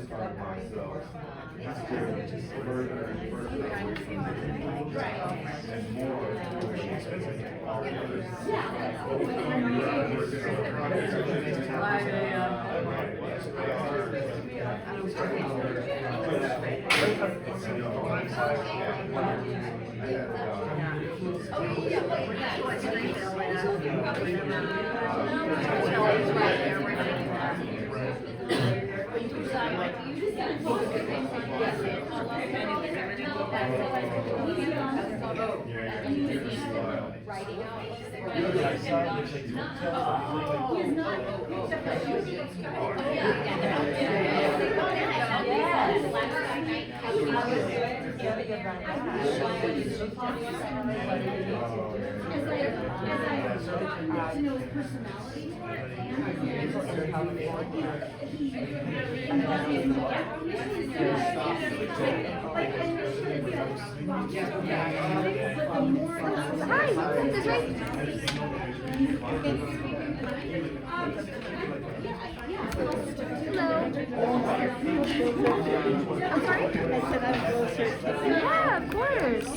find myself just to further and further and more our Yeah, of course.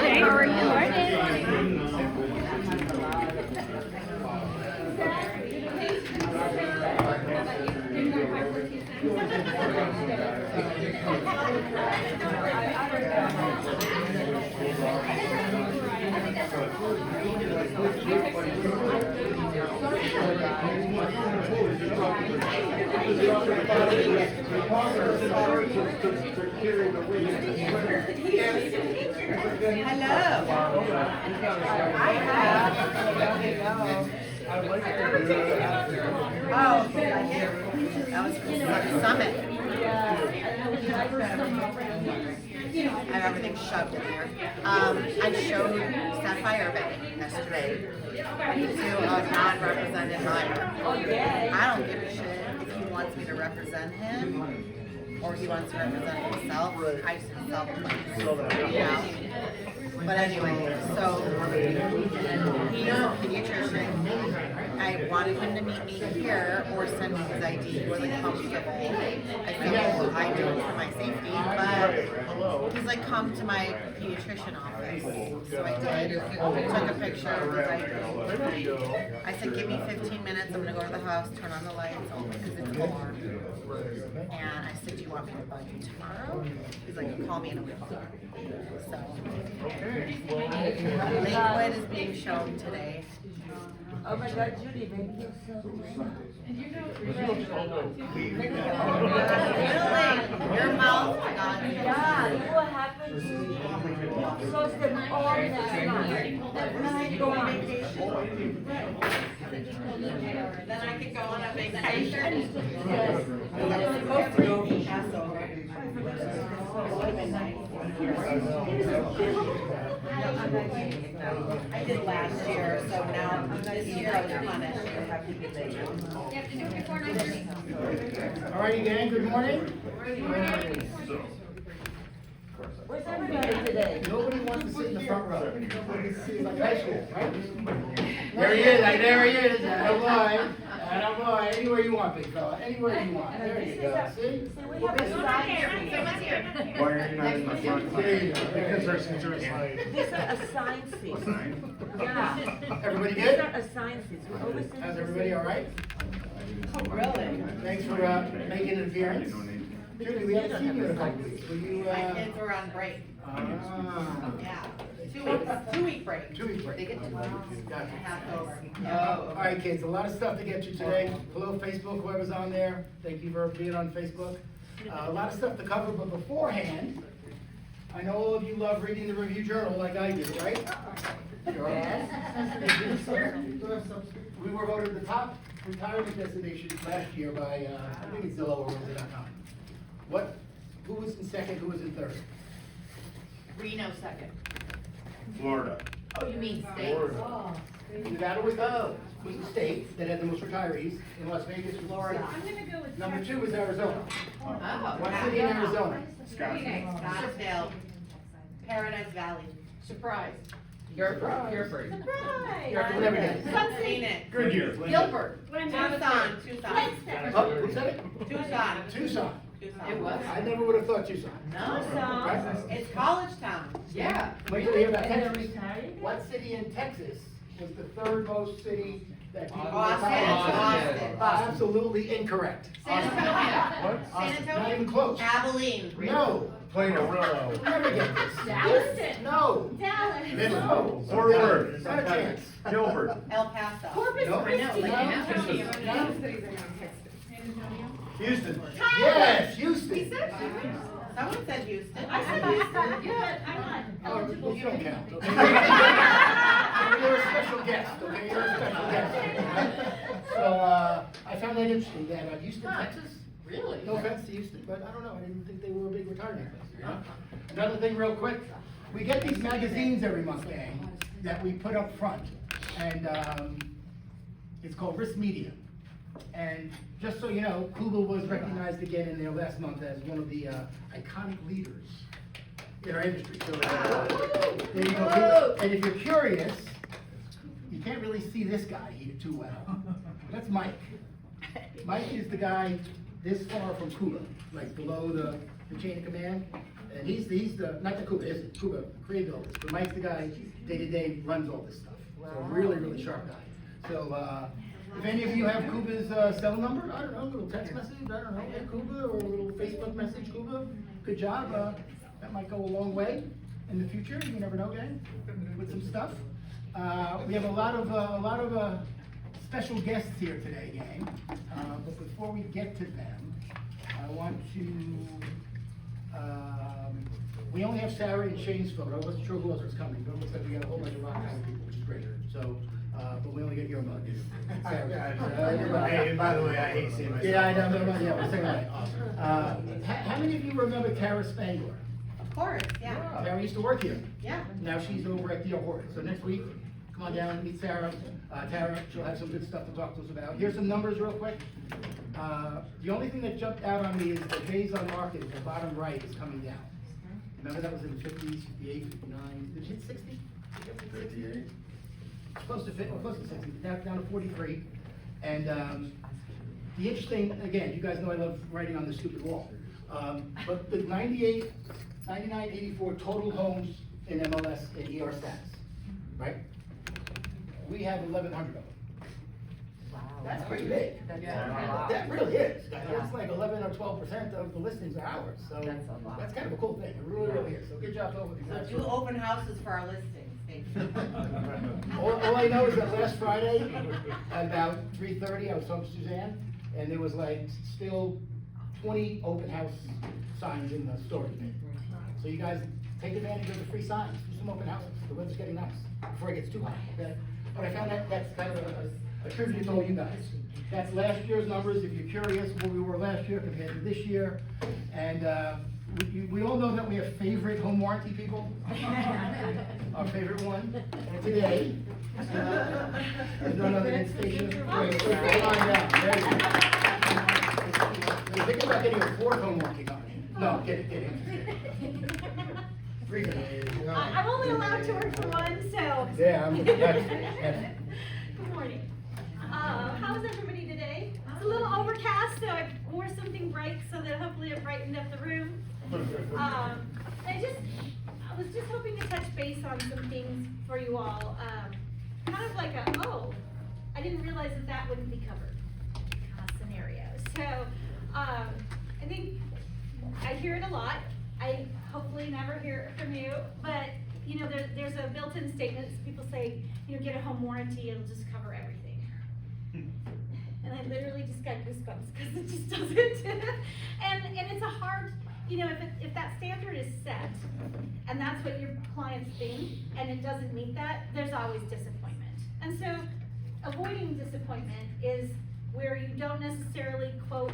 Hey, how are you? Oh, that was like a summit. I have everything shoved in there. I showed Sapphire Bay yesterday to a non-represented buyer. I don't give a shit if he wants me to represent him or he wants to represent himself. I just sell the place. Yeah. But anyway, so he's a pediatrician. I wanted him to meet me here or send me his ID. He wasn't comfortable. I said, well, I do it for my safety, but he's like, come to my pediatrician office. So I did. Took a picture of his ID. I said, give me 15 minutes. I'm going to go to the house, turn on the lights, because it's warm. And I said, do you want me to bug you tomorrow? He's like, call me in a week. So, Lakewood is being shown today. Oh my God, Judy, thank you so much. Your mouth, God. Yeah, what happened to you? Close them all next month. And then I go on vacation. Then I could go on a vacation. Yes. I'm supposed to go for Passover. I did last year, so now this year I was punished. All right, gang, good morning. Where's everybody today? Nobody wants to sit in the front row. It's like high school, right? There he is, there he is, atta boy, anywhere you want, big fella, anywhere you want. There you go, see? We have a sign. Why are you not in the front? There you go. Because there's sign. This is a sign seat. Yeah. Everybody These good? are assigned seats. We always sit How's in everybody, the all right? Really? Thanks for making an appearance. Judy, we haven't seen you in a couple weeks. Will you, My kids were on break. Yeah. 2-week break. 2-week break. They get 12 and Gotcha. a half over. All right, kids, a lot of stuff to get you today. Hello, Facebook, whoever's on there. Thank you for being on Facebook. A lot of stuff to cover, but beforehand, I know all of you love reading the review journal like I do, right? We were voted the top retirement destination last year by, I think it's Zillow or Realtor.com. Who was in second, who was in third? Reno second. Florida. Oh, you mean state? Florida. Nevada was third. was the state that had the most retirees, and Las Vegas was Florida. I'm gonna go with Number Texas. 2 was Arizona. Oh. What city in Arizona? Scottsdale. Paradise Valley. Surprise. You're Surprise. You're from every day. Phoenix. Good year. Gilbert. Tucson. Oh, who's that? Tucson. Tucson. It was. I never would have thought Tucson. No. It's college town. Yeah. Wait till you hear about And they're Texas. retired? What city in Texas was the third most city that people Austin. retired? Austin. Absolutely incorrect. San Antonio. San Austin, not Antonio. even close. Abilene. No. Plano. Never get this. Dallas. No. Dallas. No. Fort Worth. Not a chance. Gilbert. El Paso. Corpus No. Christi. Houston. Yes, Houston. Someone said Houston. I said Houston, but I'm not Oh, eligible. well, you don't count, okay? You're a special guest, okay? You're a special guest. So, I found that interesting, that Houston, Texas? Really? No offense to Houston, but I don't know, I didn't think they were a big retirement place, you know? Another thing real quick, we get these magazines every month, gang, that we put up front, and, it's called Risk Media. And just so you know, Kuba was recognized again in there last month as one of the iconic leaders in our industry. So, there you go. And if you're curious, you can't really see this guy here too well. That's Mike. Mike is the guy this far from Kuba, like below the chain of command. And he's the, not the Kuba, is Kuba, created all this, but Mike's the guy day to day runs all this stuff. So really, really sharp guy. So, if any of you have Kuba's cell number, I don't know, a little text message, I don't know, hey Kuba, or a little Facebook message, Kuba, good job, that might go a long way in the future, you never know, gang, with some stuff. We have a lot of special guests here today, gang, but before we get to them, I want to, we only have Sarah and Shane's photo, I wasn't sure who else was coming, but it looks like we got a whole bunch of rock kind of people, which is great, so, but we only get your mug, dude. Hey, by the way, I hate seeing myself. Yeah, I know, yeah, we're saying that. How many of you remember Tara Spangler? Of course, yeah. Tara used to work here. Yeah. Now she's over at the Horton. So next week, come on down and meet Sarah. Tara, she'll have some good stuff to talk to us about. Here's some numbers real quick. The only thing that jumped out on me is the days on market, the bottom right is coming down. Remember that was in the 50s, 58, 59, did it hit 60? 58. Close to 60, down to 43. And the interesting, again, you guys know I love writing on this stupid wall. But the 98, 99, 84 total homes in MLS and ER stats, right? We have 1,100 of them. That's pretty big. That really is. That's like 11 or 12% of the listings are ours. So That's a lot. that's kind of a cool thing. It really, really is. So good job, both of you So guys. do open houses for our listings. Thank you. All I know is that last Friday, at about 3:30, I was talking to Suzanne, and there was like still 20 open house signs in the storage bin. So you guys take advantage of the free signs, do some open houses. The weather's getting nice before it gets too hot, okay? But I found that's kind of a tribute to all you guys. That's last year's numbers, if you're curious where we were last year compared to this year. And we all know that we have favorite home warranty people. Our favorite one today is none other than Stacia. Come on down. There you go. You're thinking about getting a fourth home warranty company. No, get it. Three for now. I'm only allowed to work for one, so. Yeah, that's. Good morning. How's everybody today? It's a little overcast, so I wore something bright so that hopefully it brightened up the room. I was just hoping to touch base on some things for you all. Kind of like I didn't realize that wouldn't be covered scenario. So, I think I hear it a lot. I hopefully never hear it from you, but you know, there's a built-in statement. People say, you know, get a home warranty, it'll just cover everything. And I literally just got goosebumps because it just doesn't. and it's a hard, you know, if that standard is set and that's what your clients think and it doesn't meet that, there's always disappointment. And so avoiding disappointment is where you don't necessarily quote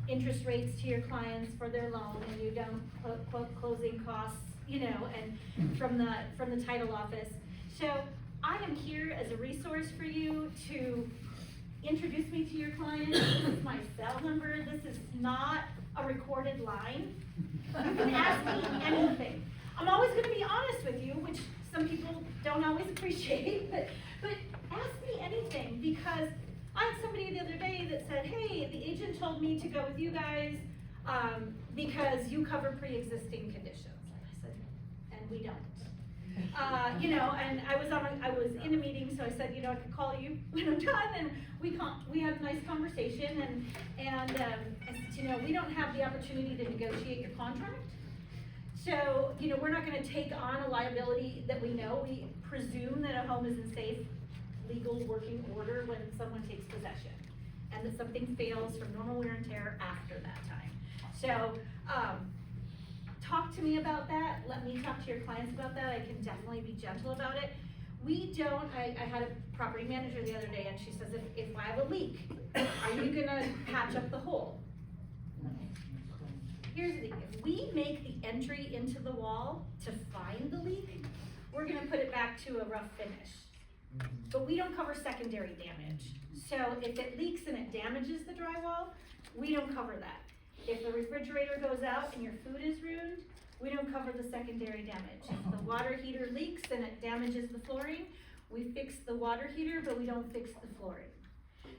interest rates to your clients for their loan and you don't quote closing costs, you know, and from the title office. So I am here as a resource for you to introduce me to your client. This is my cell number. This is not a recorded line. You can ask me anything. I'm always gonna be honest with you, which some people don't always appreciate, but ask me anything, because I had somebody the other day that said, hey, the agent told me to go with you guys, because you cover pre-existing conditions. And I said, and we don't. You know, and I was in a meeting, so I said, you know, I could call you when I'm done, and we had a nice conversation, and I said, you know, we don't have the opportunity to negotiate your contract. So, you know, we're not gonna take on a liability that we know. We presume that a home is in safe, legal working order when someone takes possession, and that something fails from normal wear and tear after that time. So, talk to me about that. Let me talk to your clients about that. I can definitely be gentle about it. We don't, I had a property manager the other day, and she says, if I have a leak, are you gonna patch up the hole? Here's the thing, if we make the entry into the wall to find the leak, we're gonna put it back to a rough finish. But we don't cover secondary damage. So if it leaks and it damages the drywall, we don't cover that. If the refrigerator goes out and your food is ruined, we don't cover the secondary damage. If the water heater leaks and it damages the flooring, we fix the water heater, but we don't fix the flooring.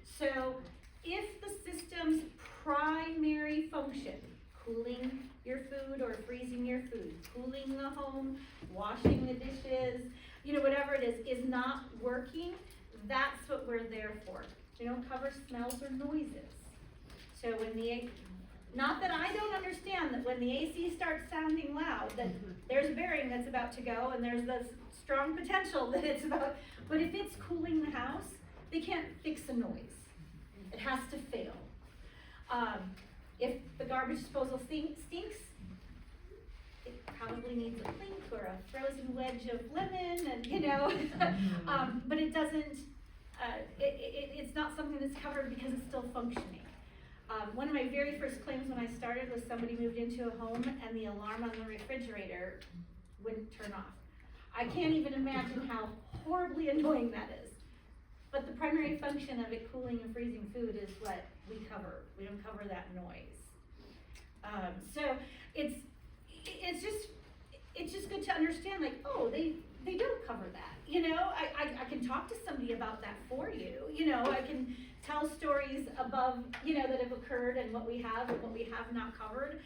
So if the system's primary function, cooling your food or freezing your food, cooling the home, washing the dishes, you know, whatever it is not working, that's what we're there for. We don't cover smells or noises. So when not that I don't understand that when the AC starts sounding loud, that there's a bearing that's about to go, and there's the strong potential that it's about, but if it's cooling the house, they can't fix a noise. It has to fail. If the garbage disposal stinks, it probably needs a clink or a frozen wedge of lemon, and you know, but it doesn't, it's not something that's covered because it's still functioning. One of my very first claims when I started was somebody moved into a home and the alarm on the refrigerator wouldn't turn off. I can't even imagine how horribly annoying that is. But the primary function of it cooling and freezing food is what we cover. We don't cover that noise. So it's just good to understand, like, oh, they don't cover that. You know, I can talk to somebody about that for you. You know, I can tell stories above, you know, that have occurred and what we have and what we have not covered,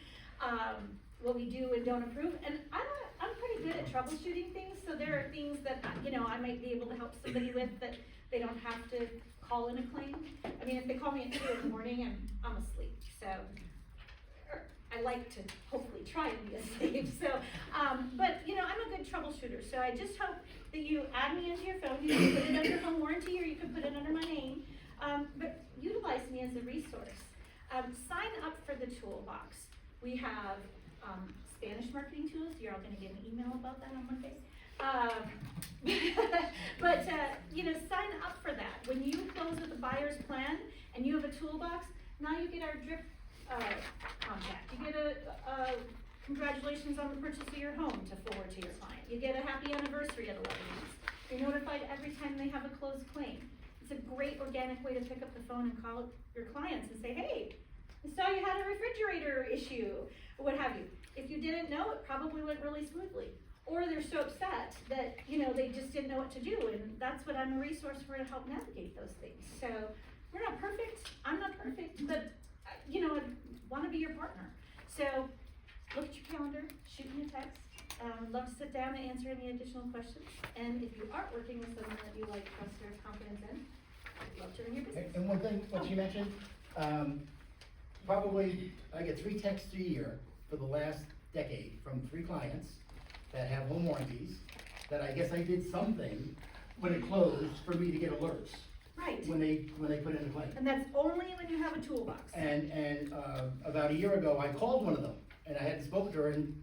what we do and don't approve. And I'm pretty good at troubleshooting things, so there are things that, you know, I might be able to help somebody with that they don't have to call in a claim. I mean, if they call me at 2 in the morning, I'm asleep, so I like to hopefully try and be asleep. So, but you know, I'm a good troubleshooter, so I just hope that you add me into your phone. You can put it under home warranty, or you can put it under my name, but utilize me as a resource. Sign up for the toolbox. We have Spanish marketing tools. You're all going to get an email about that on Monday. But you know, sign up for that. When you close with a buyer's plan and you have a toolbox, now you get our drip contact. You get a congratulations on the purchase of your home to forward to your client. You get a happy anniversary at 11 months. You're notified every time they have a closed claim. It's a great organic way to pick up the phone and call your clients and say, hey, I saw you had a refrigerator issue, or what have you. If you didn't know, it probably went really smoothly. Or they're so upset that, you know, they just didn't know what to do, and that's what I'm a resource for, to help navigate those things. So we're not perfect, I'm not perfect, but you know, I want to be your partner. So look at your calendar, shoot me a text. Love to sit down and answer any additional questions. And if you aren't working with someone that you like, trust, or have confidence in, I'd love to run your business. And one thing, what you mentioned, probably I get 3 texts a year for the last decade from 3 clients that have home warranties, that I guess I did something when it closed for me to get alerts. Right. When they put in a claim. And that's only when you have a toolbox. And about a year ago, I called one of them, and I hadn't spoken to her in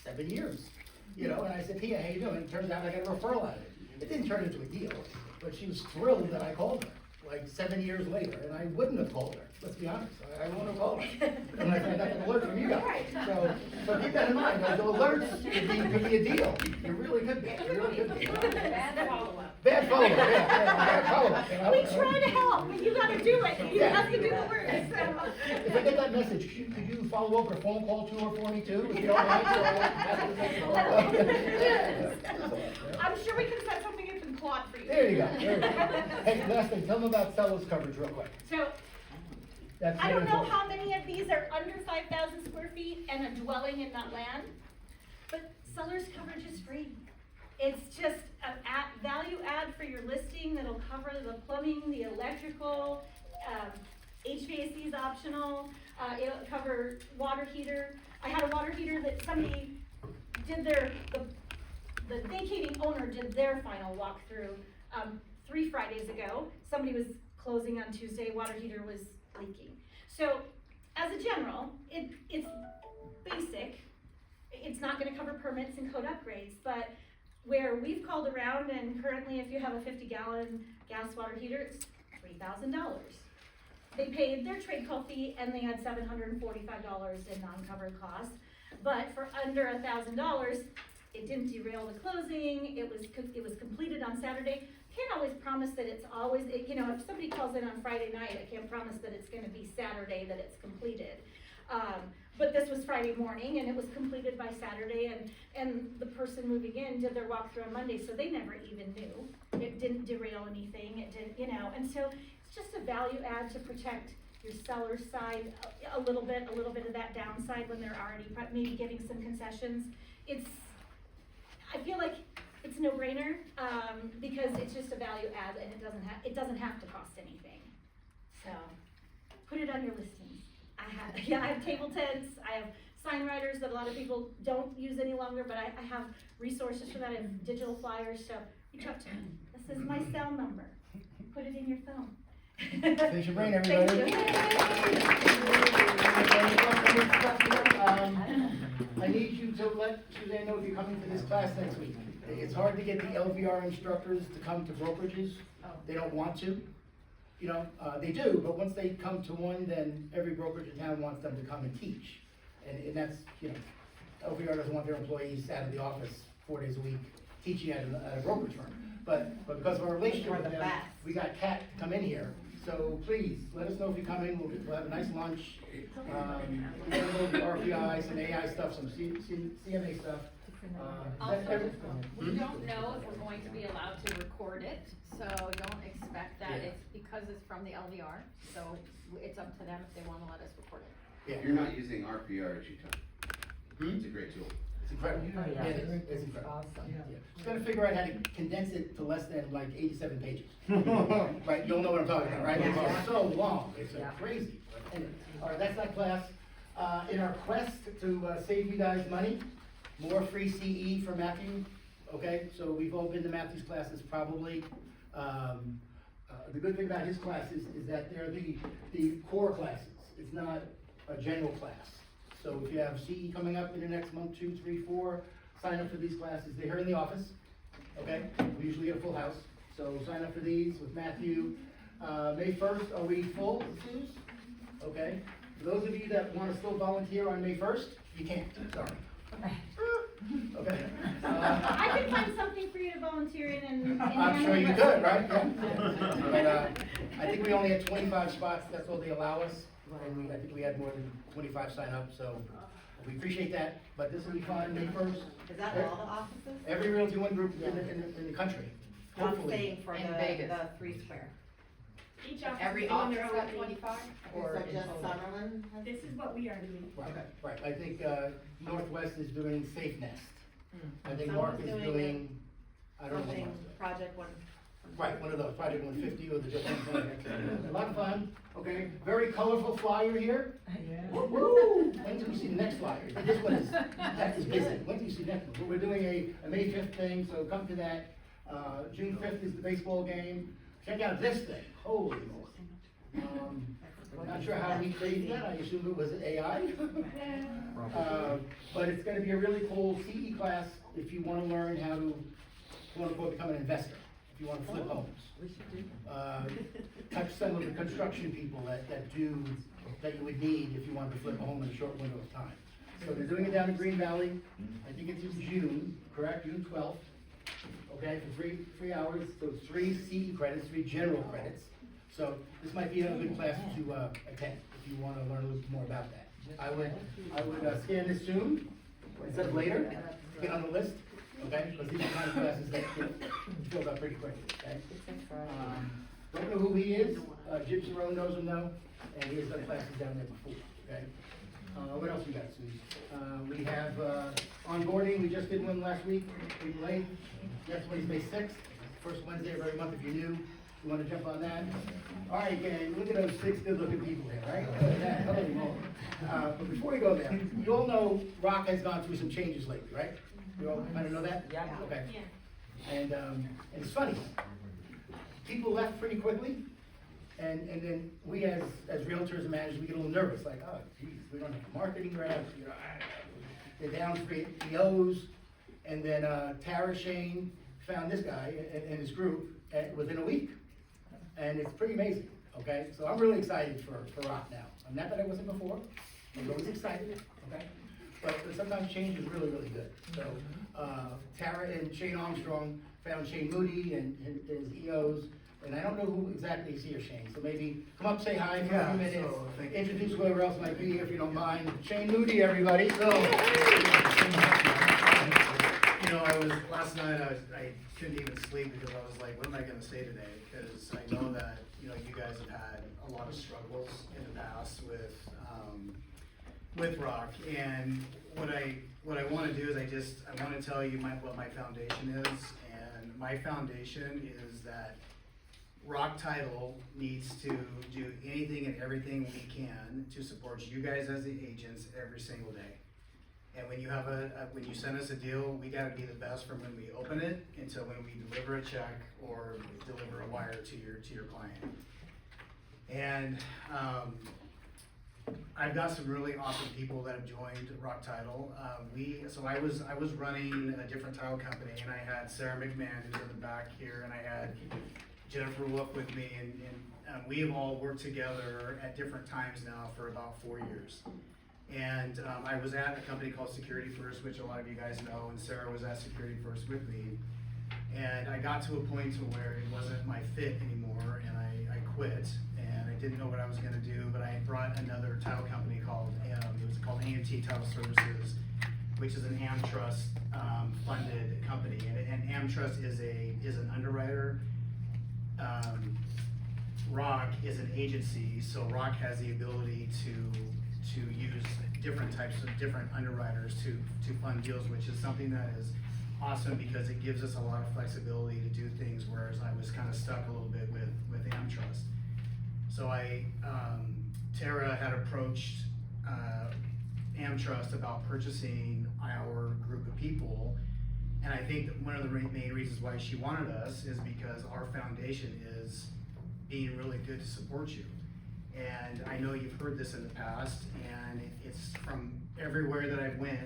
7 years. You know, and I said, Tia, how you doing? It turns out I got a referral out of it. It didn't turn into a deal, but she was thrilled that I called her. like 7 years later, and I wouldn't have called her, let's be honest, I wouldn't have called her. And I got an alert from you guys, so keep that in mind, those alerts could be a deal, it really could be, it really could be. Bad follow-up. Bad follow-up, yeah, bad follow-up. You know? We try to help, but you gotta do it, you Yeah. have to do the work, so. If I get that message, could you follow up or phone call to her for me too, if you don't mind? I'm sure we can set something up in Claude for you. There you go, there you go. Hey, last thing, tell them about sellers coverage real quick. So, That's I don't very know important. how many of these are under 5,000 square feet and a dwelling in that land, but seller's coverage is free. It's just a value add for your listing that'll cover the plumbing, the electrical, HVAC is optional, it'll cover water heater. I had a water heater that somebody did the vacating owner did their final walkthrough, 3 Fridays ago. Somebody was closing on Tuesday, water heater was leaking. So, as a general, it's basic. It's not gonna cover permits and code upgrades, but where we've called around and currently if you have a 50-gallon gas water heater, it's $3,000. They paid their trade call fee and they had $745 in non-covered costs. But for under $1,000, it didn't derail the closing, it was completed on Saturday. Can't always promise that it's always, you know, if somebody calls in on Friday night, I can't promise that it's gonna be Saturday that it's completed. But this was Friday morning and it was completed by Saturday and the person moving in did their walkthrough on Monday, so they never even knew. It didn't derail anything, it didn't, you know, and so it's just a value add to protect your seller's side a little bit of that downside when they're already maybe getting some concessions. I feel like it's no brainer, because it's just a value add and it doesn't have to cost anything. So, put it on your listings. I have table tents, I have sign writers that a lot of people don't use any longer, but I have resources for that, I have digital flyers, so reach out to me. This is my cell number. Put it in your phone. Finish your brain, everybody. I need you to let Suzanne know if you're coming to this class next week. It's hard to get the LVR instructors to come to brokerages. They don't want to. You know, they do, but once they come to one, then every brokerage in town wants them to come and teach. And that's, you know, LVR doesn't want their employees out of the office 4 days a week teaching at a brokerage firm. But because of our relationship with them, we got Kat to come in here. So please, let us know if you come in, we'll have a nice lunch. We'll go over RPI, some AI stuff, some CMA stuff. Also, we don't know if we're going to be allowed to record it, so don't expect that. Yeah. It's because it's from the LVR, so it's up to them if they wanna let us record it. Yeah. If you're not using RPR at Utah, it's a great tool. It's incredible. Oh, yeah. It's incredible. Awesome. Yeah. Just gotta figure out how to condense it to less than like 87 pages. Right, you'll know what I'm talking about, right? Yeah. It's so long, it's Yeah. crazy. Anyway, all right, that's that class. In our quest to save you guys money, more free CE for Matthew, okay? So we've all been to Matthew's classes probably. The good thing about his classes is that they're the core classes. It's not a general class. So if you have CE coming up in the next month, 2, 3, 4, sign up for these classes. They're here in the office, okay? We usually get a full house. So sign up for these with Matthew. May 1st, are we full, Suze? Okay. For those of you that want to still volunteer on May 1st, you can't, sorry. Okay. I can find something for you to volunteer in and. I'm sure you could, right? Yeah. But, I think we only had 25 spots, that's all they allow us. And I think we had more than 25 sign up, so we appreciate that, but this will be fun, May 1st. Is that all the offices? Every Realty One group in the country, I'm hopefully. saying for In the Vegas. 3 square. Each office Every is doing office their got own 25? Or in just total? Summerlin? has- This is what we are doing. Right, I think, Northwest is doing Safe Nest. I think Someone's Mark is doing doing, I don't know. what Something, Mark's doing. Project One. Right, one of those, Project 150 or the different ones. A lot of fun, okay, very colorful flyer here. Woo! Wait till you see the next flyer. This one is, that is busy. Wait till you see the next one. We're doing a May 5th thing, so come to that. June 5th is the baseball game. Check out this thing, holy moly. Not sure how we created that, I assume it was AI. But it's gonna be a really cool CE class if you wanna learn how to, quote unquote, become an investor. if you want to flip homes. Touch some of the construction people that you would need if you wanted to flip a home in a short window of time. So they're doing it down in Green Valley, I think it's in June, correct, June 12th, okay, for 3 hours, so it's 3 CE credits, 3 general credits. So this might be a good class to attend, if you want to learn a little bit more about that. I would scan this soon, instead of later, get on the list, okay, because these are the kind of classes that get filled up pretty quickly, okay? Don't know who he is, Jim Cerrone knows him though, and he has done classes down there before, okay? What else we got, Susie? We have, onboarding, we just did one last week, pretty late. Next Wednesday, 6th, first Wednesday of every month if you're new. You wanna jump on that? All right, gang, look at those 6 good-looking people here, right? Look at that, holy moly. But before we go there, you all know ROC has gone through some changes lately, right? You all kind of know that? Yeah. Okay. And it's funny, people left pretty quickly, and then we as realtors and managers, we get a little nervous, like, oh, geez, we don't have a marketing rep, you know, they're down 3 POs, and then Tara Shane found this guy and his group within a week, and it's pretty amazing, okay? So I'm really excited for ROC now. Not that I wasn't before, I was always excited, okay? But sometimes change is really, really good. So Tara and Shane Armstrong found Shane Moody and his EOs, and I don't know who exactly is here, Shane, so maybe come up, say hi for a few minutes, introduce whoever else might be here if you don't mind. Shane Moody, everybody. So. You know, last night I couldn't even sleep because I was like, what am I gonna say today? Because I know that, you know, you guys have had a lot of struggles in the past with ROC, and what I wanna do is I wanna tell you what my foundation is, and my foundation is that ROC Title needs to do anything and everything we can to support you guys as the agents every single day. And when you have when you send us a deal, we gotta be the best from when we open it until when we deliver a check or deliver a wire to your client. And I've got some really awesome people that have joined ROC Title. So I was running a different title company, and I had Sarah McMahon, who's in the back here, and I had Jennifer Wolf with me, and we have all worked together at different times now for about 4 years. And I was at a company called Security First, which a lot of you guys know, and Sarah was at Security First with me. And I got to a point to where it wasn't my fit anymore, and I quit, and I didn't know what I was gonna do, but I brought another title company called, it was called AMT Title Services, which is an AmTrust funded company, and AmTrust is an underwriter. ROC is an agency, so ROC has the ability to use different underwriters to fund deals, which is something that is awesome because it gives us a lot of flexibility to do things, whereas I was kind of stuck a little bit with AmTrust. So Tara had approached AmTrust about purchasing our group of people, and I think that one of the main reasons why she wanted us is because our foundation is being really good to support you. And I know you've heard this in the past, and it's from everywhere that I've went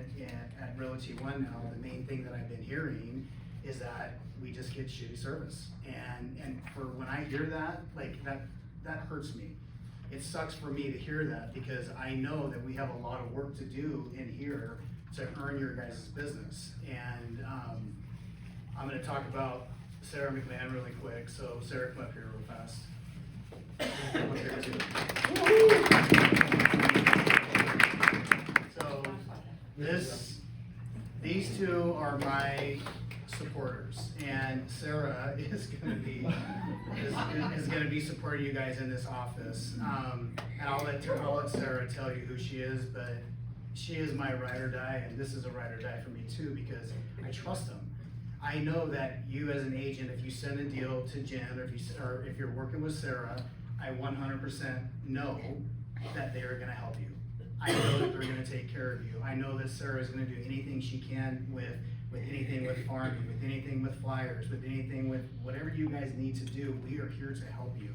at Realty One now, the main thing that I've been hearing is that we just get shitty service. And for when I hear that, like that hurts me. It sucks for me to hear that because I know that we have a lot of work to do in here to earn your guys' business. And I'm gonna talk about Sarah McMahon really quick. So Sarah, come up here real fast. Come up here too. So these two are my supporters, and Sarah is gonna be supporting you guys in this office. And I'll let Sarah tell you who she is, but she is my ride or die, and this is a ride or die for me too because I trust them. I know that you as an agent, if you send a deal to Jen or if you're working with Sarah, I 100% know that they are gonna help you. I know that they're gonna take care of you. I know that Sarah is gonna do anything she can with anything with farming, with anything with flyers, with anything with whatever you guys need to do. We are here to help you.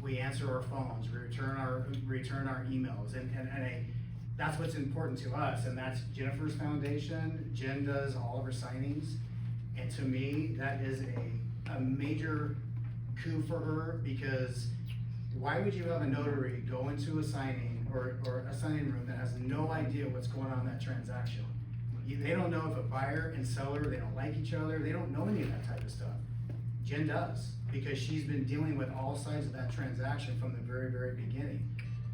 We answer our phones, we return our emails, and that's what's important to us, and that's Jennifer's foundation. Jen does all of her signings, and to me, that is a a major coup for her, because why would you have a notary go into a signing or a signing room that has no idea what's going on in that transaction? They don't know if a buyer and seller, they don't like each other, they don't know any of that type of stuff. Jen does, because she's been dealing with all sides of that transaction from the very, very beginning.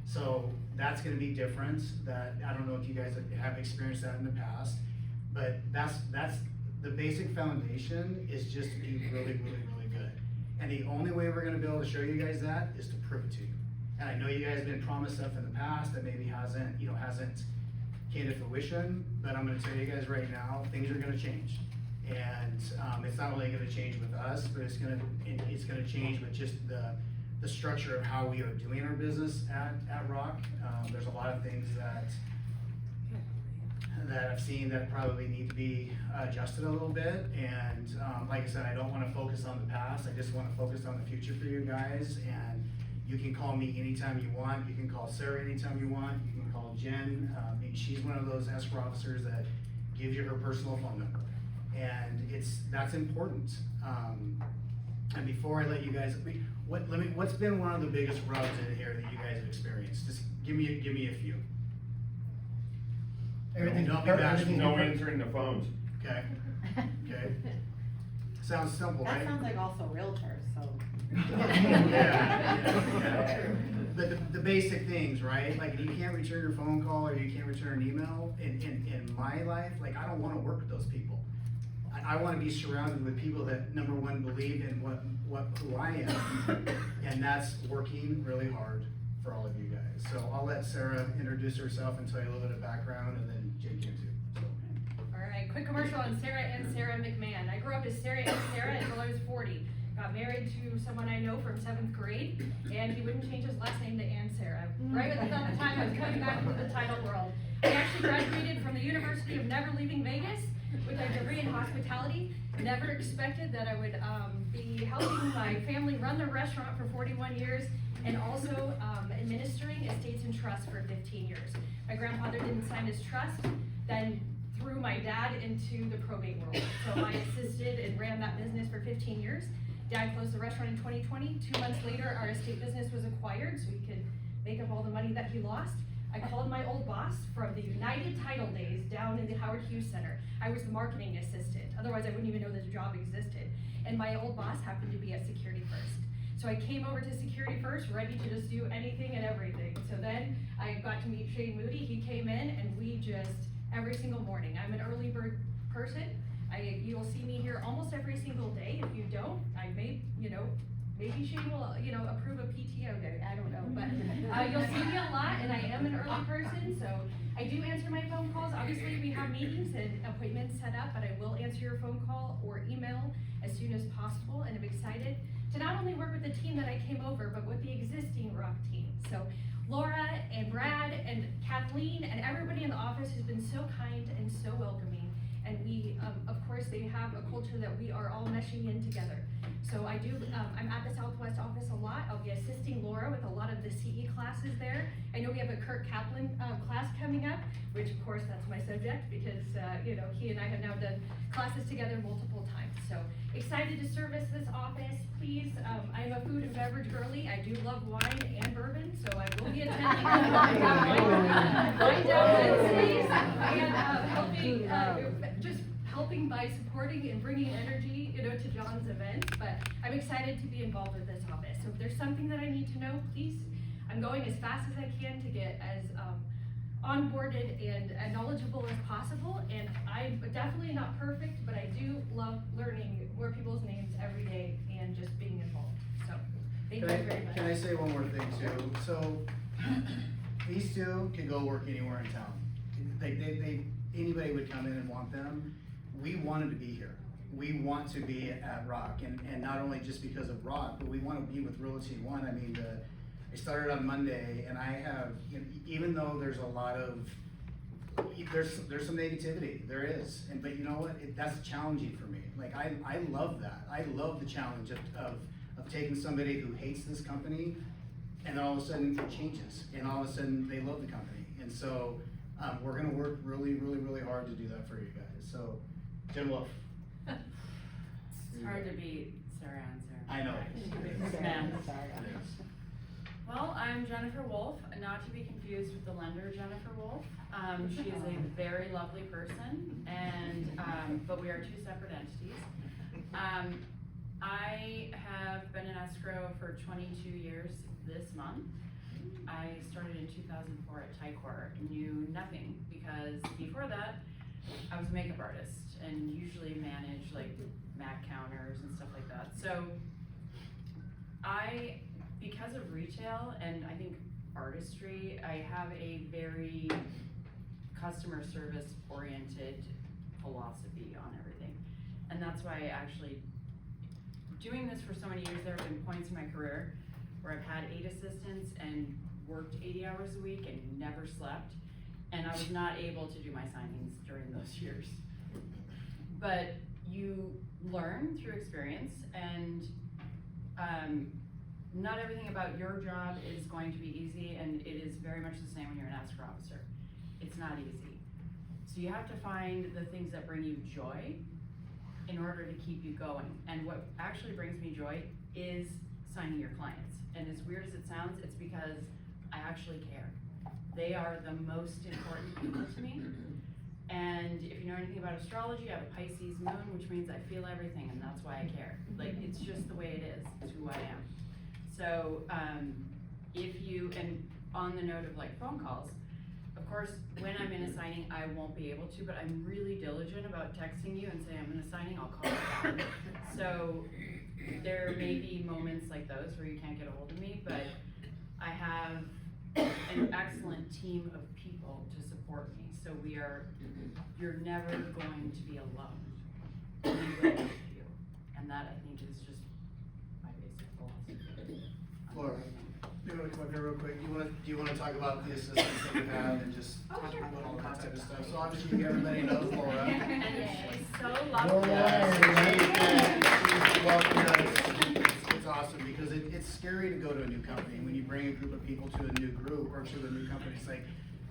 So that's gonna be different. That, I don't know if you guys have experienced that in the past, but that's the basic foundation is just to be really, really, really good. And the only way we're gonna be able to show you guys that is to prove it to you. And I know you guys have been promised stuff in the past that maybe hasn't came to fruition, but I'm gonna tell you guys right now, things are gonna change. And, it's not only gonna change with us, but it's gonna change with just the structure of how we are doing our business at ROC. There's a lot of things that I've seen that probably need to be adjusted a little bit. And, like I said, I don't wanna focus on the past, I just wanna focus on the future for you guys. And you can call me anytime you want, you can call Sarah anytime you want, you can call Jen. She's one of those escrow officers that gives you her personal phone number. And that's important. And before I let you guys, what's been one of the biggest rubs in here that you guys have experienced? Just give me a few. Everything, Don't be bashful. No answering the phones. Okay, okay. Sounds simple, right? That sounds like also realtors, so. Yeah. But the basic things, right? Like, if you can't return your phone call or you can't return an email, in my life, like, I don't wanna work with those people. I wanna be surrounded with people that, number one, believe in who I am, and that's working really hard for all of you guys. So I'll let Sarah introduce herself and tell you a little bit of background, and then Jim can too. All right, quick commercial on Sarah and Sarah McMahon. I grew up as Sarah and Sarah until I was 40. Got married to someone I know from 7th grade, and he wouldn't change his last name to Ann Sarah. Right at the time I was coming back into the title world. I actually graduated from the University of Never Leaving Vegas with a degree in hospitality. Never expected that I would be helping my family run the restaurant for 41 years and also administering estates and trusts for 15 years. My grandfather didn't sign his trust, then threw my dad into the probate world. So I assisted and ran that business for 15 years. Dad closed the restaurant in 2020. 2 months later, our estate business was acquired so he could make up all the money that he lost. I called my old boss from the United Title days down in the Howard Hughes Center. I was the marketing assistant. Otherwise, I wouldn't even know this job existed. And my old boss happened to be at Security First. So I came over to Security First, ready to just do anything and everything. So then I got to meet Shane Moody. He came in and we just, every single morning. I'm an early bird person. You'll see me here almost every single day. If you don't, I may, maybe Shane will, approve a PTO day. I don't know, but you'll see me a lot, and I am an early person, so I do answer my phone calls. Obviously, we have meetings and appointments set up, but I will answer your phone call or email as soon as possible, and I'm excited to not only work with the team that I came over, but with the existing ROC team. So Laura and Brad and Kathleen and everybody in the office has been so kind and so welcoming. And we, of course, they have a culture that we are all meshing in together. So I do, I'm at the Southwest office a lot. I'll be assisting Laura with a lot of the CE classes there. I know we have a Kurt Kaplan class coming up, which of course that's my subject because, he and I have now done classes together multiple times. So excited to service this office. Please, I'm a food and beverage girly. I do love wine and bourbon, so I will be attending wine down Wednesdays and helping by supporting and bringing energy, to John's event. But I'm excited to be involved with this office. So if there's something that I need to know, please, I'm going as fast as I can to get as onboarded and knowledgeable as possible. And I'm definitely not perfect, but I do love learning more people's names every day and just being involved. So thank you very much. Can I say one more thing too? So these two can go work anywhere in town. Anybody would come in and want them. We wanted to be here. We want to be at ROC, and not only just because of ROC, but we want to be with Realty One. I mean, I started on Monday, and I have, even though there's a lot of, there's some negativity, there is, but you know what? That's challenging for me. Like I love that. I love the challenge of taking somebody who hates this company, and then all of a sudden it changes, and all of a sudden they love the company, and so we're gonna work really, really, really hard to do that for you guys. So, Jim Wolf. It's hard to beat Sarah and Sarah. I know. Man. Well, I'm Jennifer Wolf, not to be confused with the lender Jennifer Wolf. She is a very lovely person, and but we are two separate entities. I have been in escrow for 22 years this month. I started in 2004 at Tycor, knew nothing because before that I was a makeup artist and usually managed like Mac counters and stuff like that. So because of retail and I think artistry, I have a very customer service oriented philosophy on everything. And that's why I actually, doing this for so many years, there have been points in my career where I've had 8 assistants and worked 80 hours a week and never slept. And I was not able to do my signings during those years. But you learn through experience, and not everything about your job is going to be easy, and it is very much the same when you're an escrow officer. It's not easy. So you have to find the things that bring you joy in order to keep you going. And what actually brings me joy is signing your clients. And as weird as it sounds, it's because I actually care. They are the most important people to me. And if you know anything about astrology, I have a Pisces moon, which means I feel everything, and that's why I care. Like, it's just the way it is. It's who I am. So, and on the note of like phone calls, of course, when I'm in a signing, I won't be able to, but I'm really diligent about texting you and saying I'm in a signing, I'll call you back. So there may be moments like those where you can't get a hold of me, but I have an excellent team of people to support me. So you're never going to be alone. We will help you. And that, I think, is just my basic philosophy. Laura, you want to come up here real quick? Do you want to talk about the assistants that you have and just Oh, sure. all that type of stuff? So obviously everybody knows Laura. And she's so It's awesome because it's scary to go to a new company. When you bring a group of people to a new group or to a new company, it's like,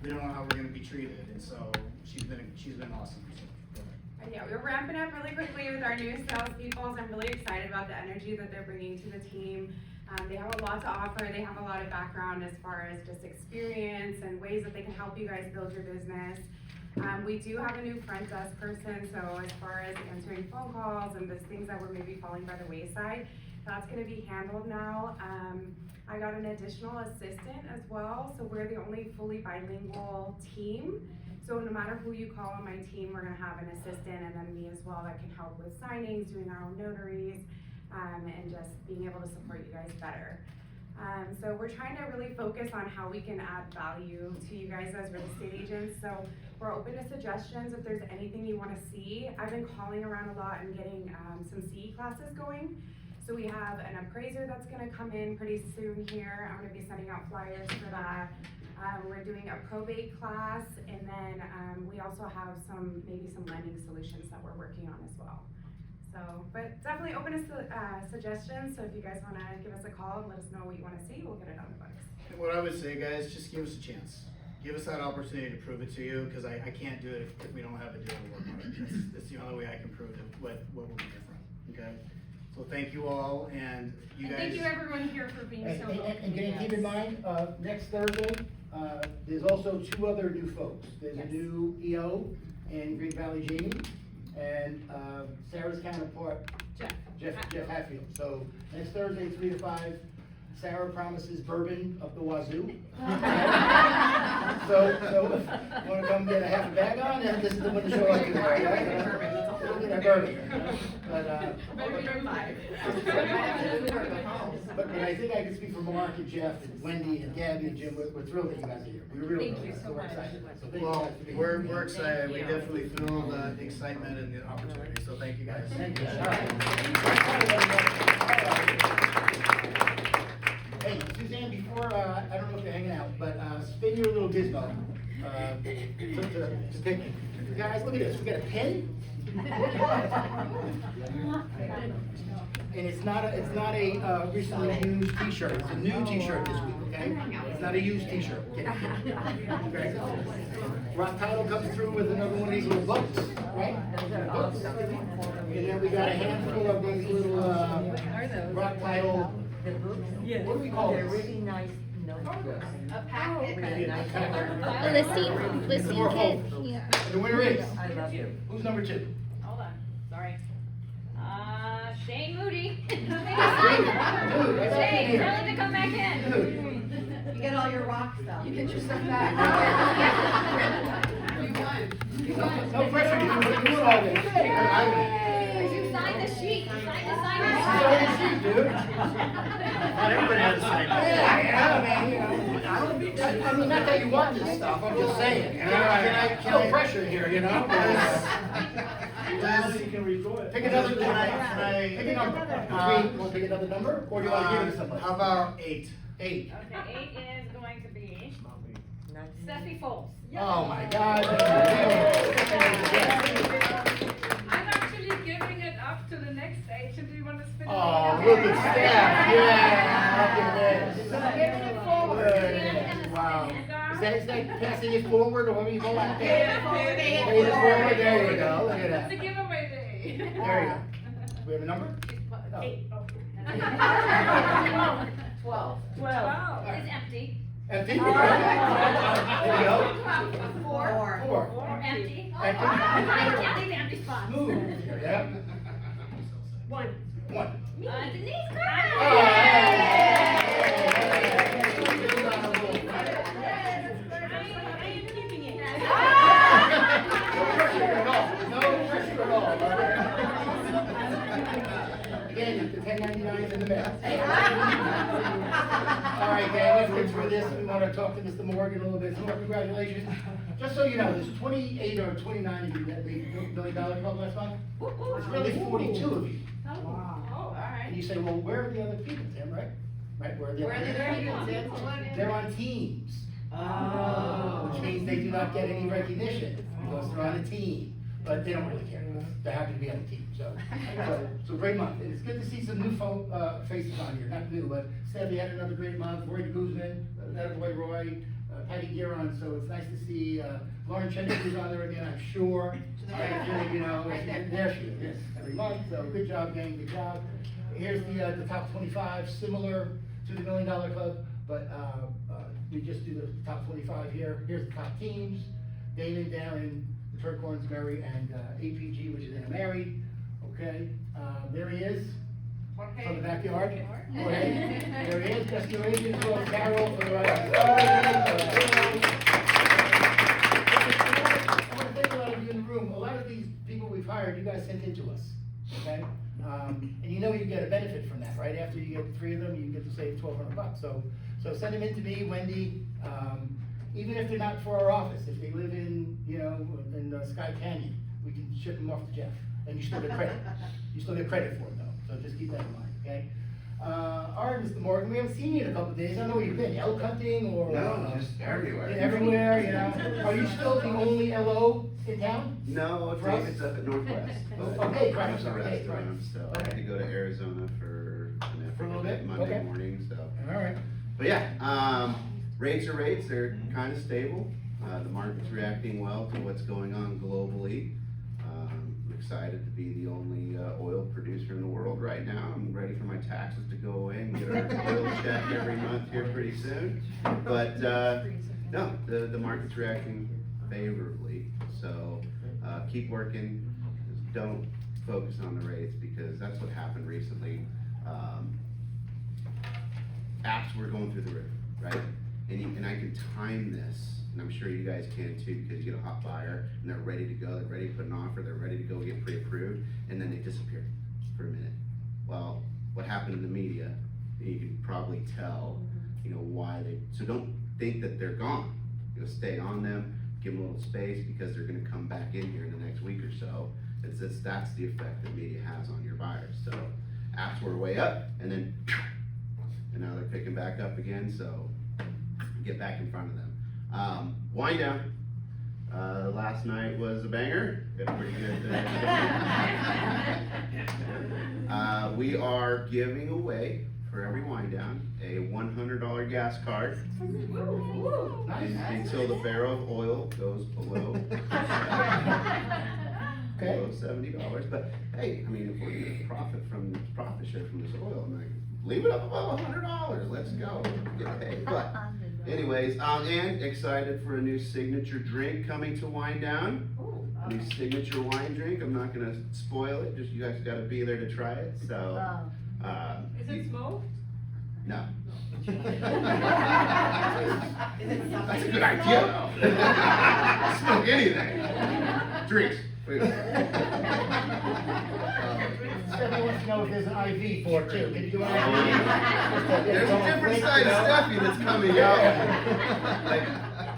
we don't know how we're going to be treated. And so she's been awesome. Yeah, we're ramping up really quickly with our new salespeople, so I'm really excited about the energy that they're bringing to the team. They have a lot to offer. They have a lot of background as far as just experience and ways that they can help you guys build your business. We do have a new front desk person, so as far as answering phone calls and those things that were maybe falling by the wayside, that's going to be handled now. I got an additional assistant as well, so we're the only fully bilingual team. So no matter who you call on my team, we're going to have an assistant and then me as well that can help with signings, doing our own notaries, and just being able to support you guys better. So we're trying to really focus on how we can add value to you guys as real estate agents. So we're open to suggestions if there's anything you want to see. I've been calling around a lot and getting some CE classes going. So we have an appraiser that's going to come in pretty soon here. I'm going to be sending out flyers for that. We're doing a probate class, and then we also have maybe some lending solutions that we're working on as well. So, but definitely open to suggestions. So if you guys want to give us a call and let us know what you want to see, we'll get it on the books. And what I would say, guys, just give us a chance. Give us that opportunity to prove it to you, because I can't do it if we don't have a deal to work on it. That's the only way I can prove it, what will be different, okay? So thank you all, and you guys. Thank you everyone here for being so helpful. And keep in mind, next Thursday, there's also 2 other new folks. There's a new EO in Green Valley, Jamie, and Sarah's counterpart, Jeff Hatfield. So next Thursday, 3 to 5, Sarah promises bourbon up the wazoo. So if you want to come get a half a bag on, and this is the one to show up. Bourbon. But I think I can speak for Mark and Jeff and Wendy and Gabby and Jim. We're thrilled that you guys are here. We're really Thank you so we're much. excited. So thank you Well, guys for being we're here. excited. We definitely feel the excitement and the opportunity. So thank you guys. Thank you. Hey, Suzanne, before, I don't know if you're hanging out, but spin your little gizmo to pick. Guys, look at this. We got a pen. And it's not a recently used T-shirt. It's a new T-shirt this week, okay? It's not a used t-shirt. Okay. Okay. Rock Title comes through with another one of these little books, right? Books. And then we got a handful of these little, Rock Title, The books? what do we call They're this? really nice notebooks. A packet. A Listing more kit, hope. yeah. And the winner is, I love you. who's number 2? Hold on, sorry. Shane Moody. Dude, Shane, tell him to come back in. Dude. You get all your rock stuff. You get your stuff back. You won. No pressure, you can do it all day. You signed the sheet, you signed the Dude. Not everybody has a sign. Yeah, man, you know. I mean, not that you want this stuff, I'm just saying. No pressure here, you know? You can record it. Pick another, Can I- pick a number. You want to pick another number, or do you want to give it to somebody? How about 8? 8. Okay, 8 is going to be Not Steffi Foles. Oh, my God. I'm actually giving it up to the next stage, and do you want to spin it? Oh, look at Steph, yeah, look at this. Wow. Is that passing it forward, or whatever you call it? Pay it forward, there you go, look at that. It's a giveaway day. There you go. We have a number? No. 8. 12. 12. It's empty. Empty? There you go. 4. 4. Or empty. Empty. I leave empty spots. Smooth. Yep. 1. 1. Denise, I am keeping it. No pressure at all. Again, the 1099 is in the mail. All right, gang, let's get through this. We want to talk to Mr. Morgan a little bit. Some more congratulations. Just so you know, there's 28 or 29 of you that made $1 million club last month. There's really 42 of you. All right. And you say, well, where are the other people, Tim, right? Right, where are the Where are the other people, Tim? They're on teams. Oh. Which means they do not get any recognition because they're on a team, but they don't really care. They're happy to be on the team, so great month. And it's good to see some new faces on here, not new, but Steffi had another great month, Roy Guzman, that boy Roy, Patty Giron, so it's nice to see, Lauren Cheney on there again, I'm sure. You know, there she is, every month, so good job, gang, good job. Here's the top 25, similar to the $1 Million Club, but we just do the top 25 here. Here's the top teams: Damon, Darren, the Turquoise, Mary, and APG, which is in a married. Okay, there he is from the backyard. Jorge. There he is. Congratulations to Carol for the right. I want to thank a lot of you in the room. A lot of these people we've hired, you guys sent in to us. Okay, and you know you get a benefit from that, right? After you get 3 of them, you get to save $1,200. So send them in to me, Wendy. Even if they're not for our office, if they live in, you know, in Sky Canyon, we can ship them off to Jeff, and you still get credit. You still get credit for it though, so just keep that in mind, okay? All right, Mr. Morgan, we haven't seen you in a couple of days. I don't know where you've been, elk hunting or? No, just everywhere. Everywhere, you know. Are you still the only LO in town? No, For us? David's up at Northwest. but Okay, right, I'm the sorry, rest okay, of right. them, so I had to go to Arizona for an For a little African bit? Monday Okay. morning, so. All right. But yeah, rates are rates, they're kind of stable. The market's reacting well to what's going on globally. I'm excited to be the only oil producer in the world right now. I'm ready for my taxes to go away and get our oil check every month here pretty soon. But no, the market's reacting favorably. So keep working, just don't focus on the rates because that's what happened recently. Apps were going through the roof, right? And I can time this, and I'm sure you guys can too, because you get a hot buyer and they're ready to go, they're ready to put an offer, they're ready to go get pre-approved, and then they disappear for a minute. Well, what happened in the media, you can probably tell, you know, why they, so don't think that they're gone. You know, stay on them, give them a little space because they're gonna come back in here in the next week or so. It's just, that's the effect that media has on your buyers. So apps were way up and then, and now they're picking back up again, so get back in front of them. Wind down. Last night was a banger. Got a pretty good. We are giving away for every wind down, a $100 gas card Nice. until the barrel of oil goes below. Okay. Below $70, but hey, I mean, if we're gonna profit share from this oil, I'm like, leave it up above $100, let's go, get paid. But anyways, and excited for a new signature drink coming to Wind Down. New signature wine drink, I'm not gonna spoil it, just you guys gotta be there to try it, so. Is it smoked? No. Is it something? That's a good idea though. Smoke anything. Drinks, food. Stephanie wants to know if there's an IV for it too. Can you do an IV? There's a different side of Steffi that's coming out. Like,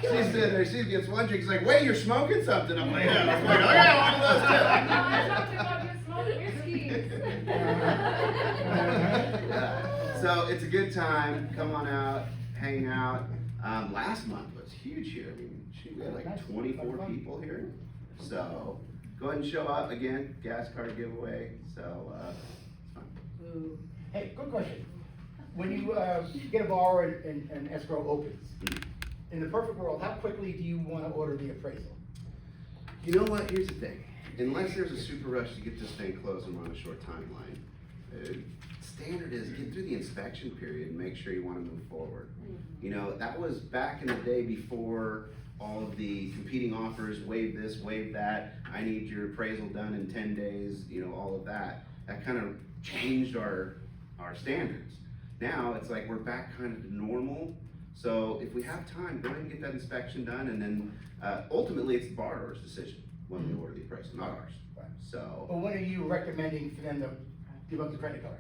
she's sitting there, she gets one drink, she's like, wait, you're smoking something? I'm like, yeah, I got one of those too. No, I talked about just smoking whiskey. Yeah. So it's a good time, come on out, hang out. Last month was huge here, I mean, shoot, we had like 24 people here. So go ahead and show up again, gas card giveaway, so it's fun. Hey, good question. When you get a borrower and escrow opens, in the perfect world, how quickly do you want to order the appraisal? You know what, here's the thing, unless there's a super rush to get this thing closed and run a short timeline, standard is get through the inspection period and make sure you want to move forward. You know, that was back in the day before all of the competing offers, waive this, waive that, I need your appraisal done in 10 days, you know, all of that. That kind of changed our standards. Now, it's like we're back kind of to normal. So if we have time, go ahead and get that inspection done, and then ultimately it's the borrower's decision when we order the appraisal, not ours. Right. So. But when are you recommending for them to give up the credit card?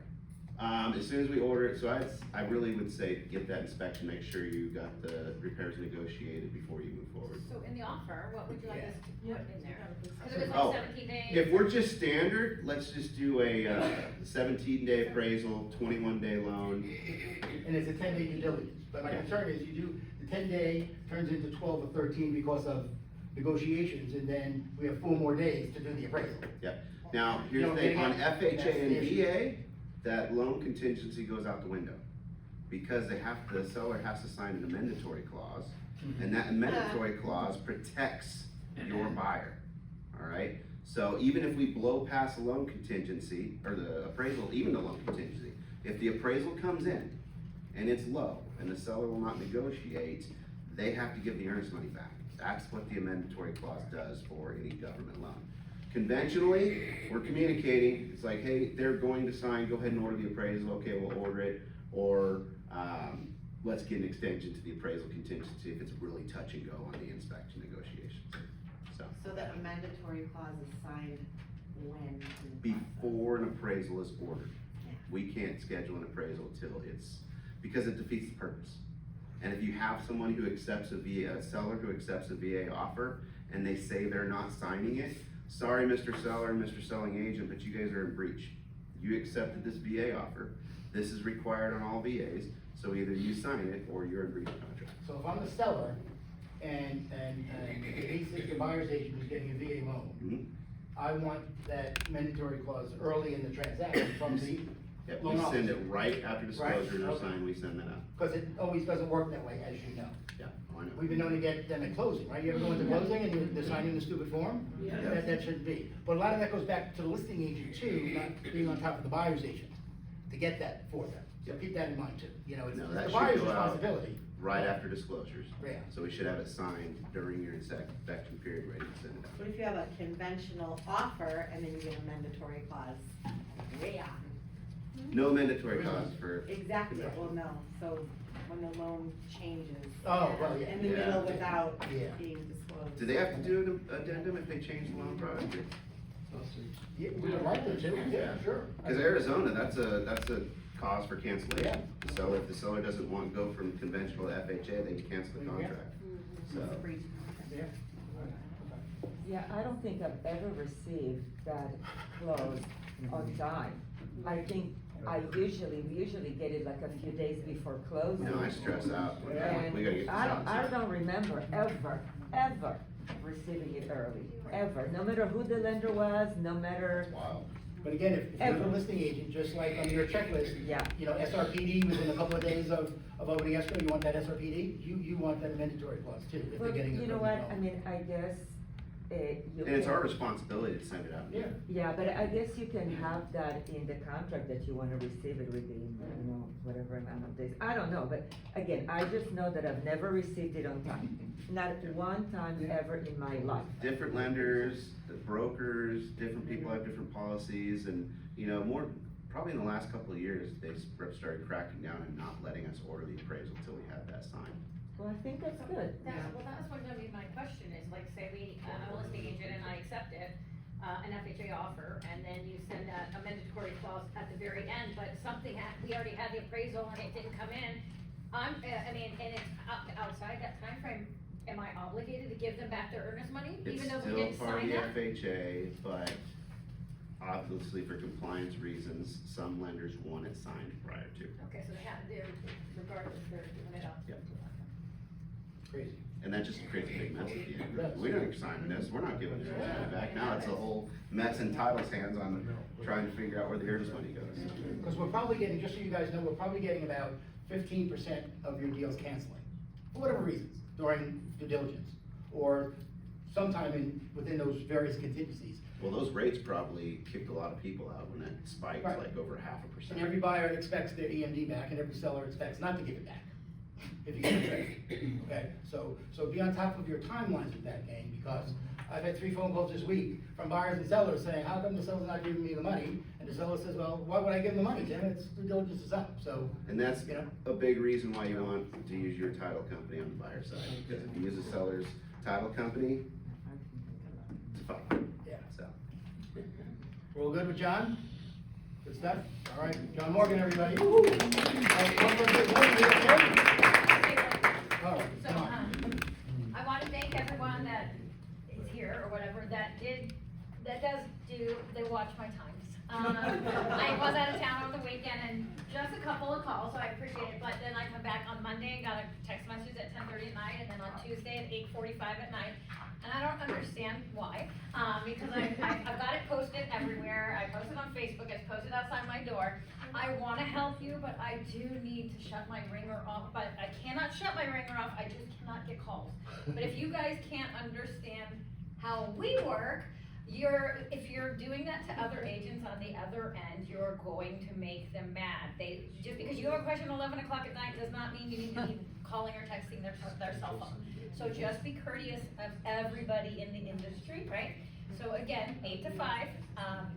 As soon as we order it, so I really would say get that inspection, make sure you got the repairs negotiated before you move forward. So in the offer, what would you like us to put in there? Cause it was Oh, like 17 days. If we're just standard, let's just do a 17-day appraisal, 21-day loan. And it's a 10-day due diligence. But my concern is you do, the 10-day turns into 12 or 13 because of negotiations, and then we have 4 more days to do the appraisal. Yep. Now, here's the thing, on FHA and VA, that loan contingency goes out the window. Because the seller has to sign an amendatory clause, and that amendatory clause protects your buyer, all right? So even if we blow past the loan contingency, or the appraisal, even the loan contingency, if the appraisal comes in and it's low, and the seller will not negotiate, they have to give the earnest money back. That's what the amendatory clause does for any government loan. Conventionally, we're communicating, it's like, hey, they're going to sign, go ahead and order the appraisal, okay, we'll order it, or let's get an extension to the appraisal contingency if it's really touch and go on the inspection negotiations. So that mandatory clause is signed when? before an appraisal is ordered, we can't schedule an appraisal till it's, because it defeats the purpose. And if you have someone who accepts a seller who accepts a VA offer, and they say they're not signing it, sorry, Mr. Seller, Mr. Selling Agent, but you guys are in breach. You accepted this VA offer. This is required on all VAs, so either you sign it or you're in breach of contract. So if I'm the seller and the buyer's agent is getting a VA loan, I want that mandatory clause early in the transaction from the Yep, we loan send officer. it right after disclosures are Okay. signed, we send that out. Because it always doesn't work that way, as you know. Yeah, I know. We've been known to get them at closing, right? You ever go into closing and they're signing the stupid form? Yeah. That shouldn't be. But a lot of that goes back to the listing agent too, not being on top of the buyer's agent, to get that for them. So keep that in mind too. You know, it's No, it's that the should buyer's go out responsibility. right after disclosures. Yeah. So we should have it signed during your inspection period, ready to send it out. What if you have a conventional offer and then you get a mandatory clause? Yeah. No mandatory clause for. Exactly, well, no, so when the loan changes. Oh, well, yeah. In the Yeah. middle without Yeah. being disclosed. Do they have to do an addendum if they change the loan product? Yeah, we would like them to, yeah, sure. Because Arizona, that's a cause for cancellation. So if the seller doesn't want to go from conventional to FHA, they can cancel the contract. So, It's a breach. Yeah. Yeah, I don't think I've ever received that clause on time. I think we usually get it like a few days before closing. I stress out. We And gotta get this out. I don't remember ever receiving it early, ever. No matter who the lender was, no matter Wow. But again, if you're a listing agent, just like on your checklist, Yeah. you know, SRPD within a couple of days of opening escrow, you want that SRPD, you want that mandatory clause too, if they're Well, getting. you know what, I mean, I guess, you And it's can- our responsibility to send it out. Yeah. Yeah, but I guess you can have that in the contract that you wanna receive it within, you know, whatever amount of days. I don't know, but again, I just know that I've never received it on time. Not one time ever in my life. Different lenders, the brokers, different people have different policies, and, you know, probably in the last couple of years, they started cracking down and not letting us order the appraisal until we had that signed. Well, I think that's good. Well, that was one of my question is, like, say I'm a listing agent and I accept it, an FHA offer, and then you send out a mandatory clause at the very end, but we already had the appraisal and it didn't come in. And it's outside that time frame. Am I obligated to give them back their earnest money, It's even though we still didn't part of sign the that? FHA, but obviously for compliance reasons, some lenders want it signed prior to. Okay, so regardless, they're doing it up. Yep. Crazy. And that just creates a big mess at the end. We didn't sign this, we're not giving this money back. Now it's a whole mess in title's hands on trying to figure out where the earnest money goes. Because we're probably getting, just so you guys know, we're probably getting about 15% of your deals canceling, for whatever reasons, during due diligence, or sometime within those various contingencies. Well, those rates probably kicked a lot of people out when it spiked Right. like over 0.5%. And every buyer expects their EMD back, and every seller expects not to give it back, if you get it back. Okay, so be on top of your timelines with that game, because I've had 3 phone calls this week from buyers and sellers saying, how come the seller's not giving me the money? And the seller says, well, why would I give them the money, Tim? It's due diligence is up, so. And that's You know? a big reason why you want to use your title company on the buyer side, because if you use a seller's title company, it's fine. Yeah. So. We're all good with John? Good stuff? All right, John Morgan, everybody. All right, one more good morning, you okay? Oh, So, come on. I want to thank everyone that is here or whatever they watch my times. I was out of town over the weekend and just a couple of calls, so I appreciate it, but then I come back on Monday and got a text message at 10:30 at night, and then on Tuesday at 8:45 at night. And I don't understand why, because I've got it posted everywhere, I posted on Facebook, it's posted outside my door. I wanna help you, but I do need to shut my ringer off, but I cannot shut my ringer off, I just cannot get calls. But if you guys can't understand how we work, if you're doing that to other agents on the other end, you're going to make them mad. Just because you have a question at 11 o'clock at night does not mean you need to be calling or texting their cell phone. So just be courteous of everybody in the industry, right? So again, 8 to 5,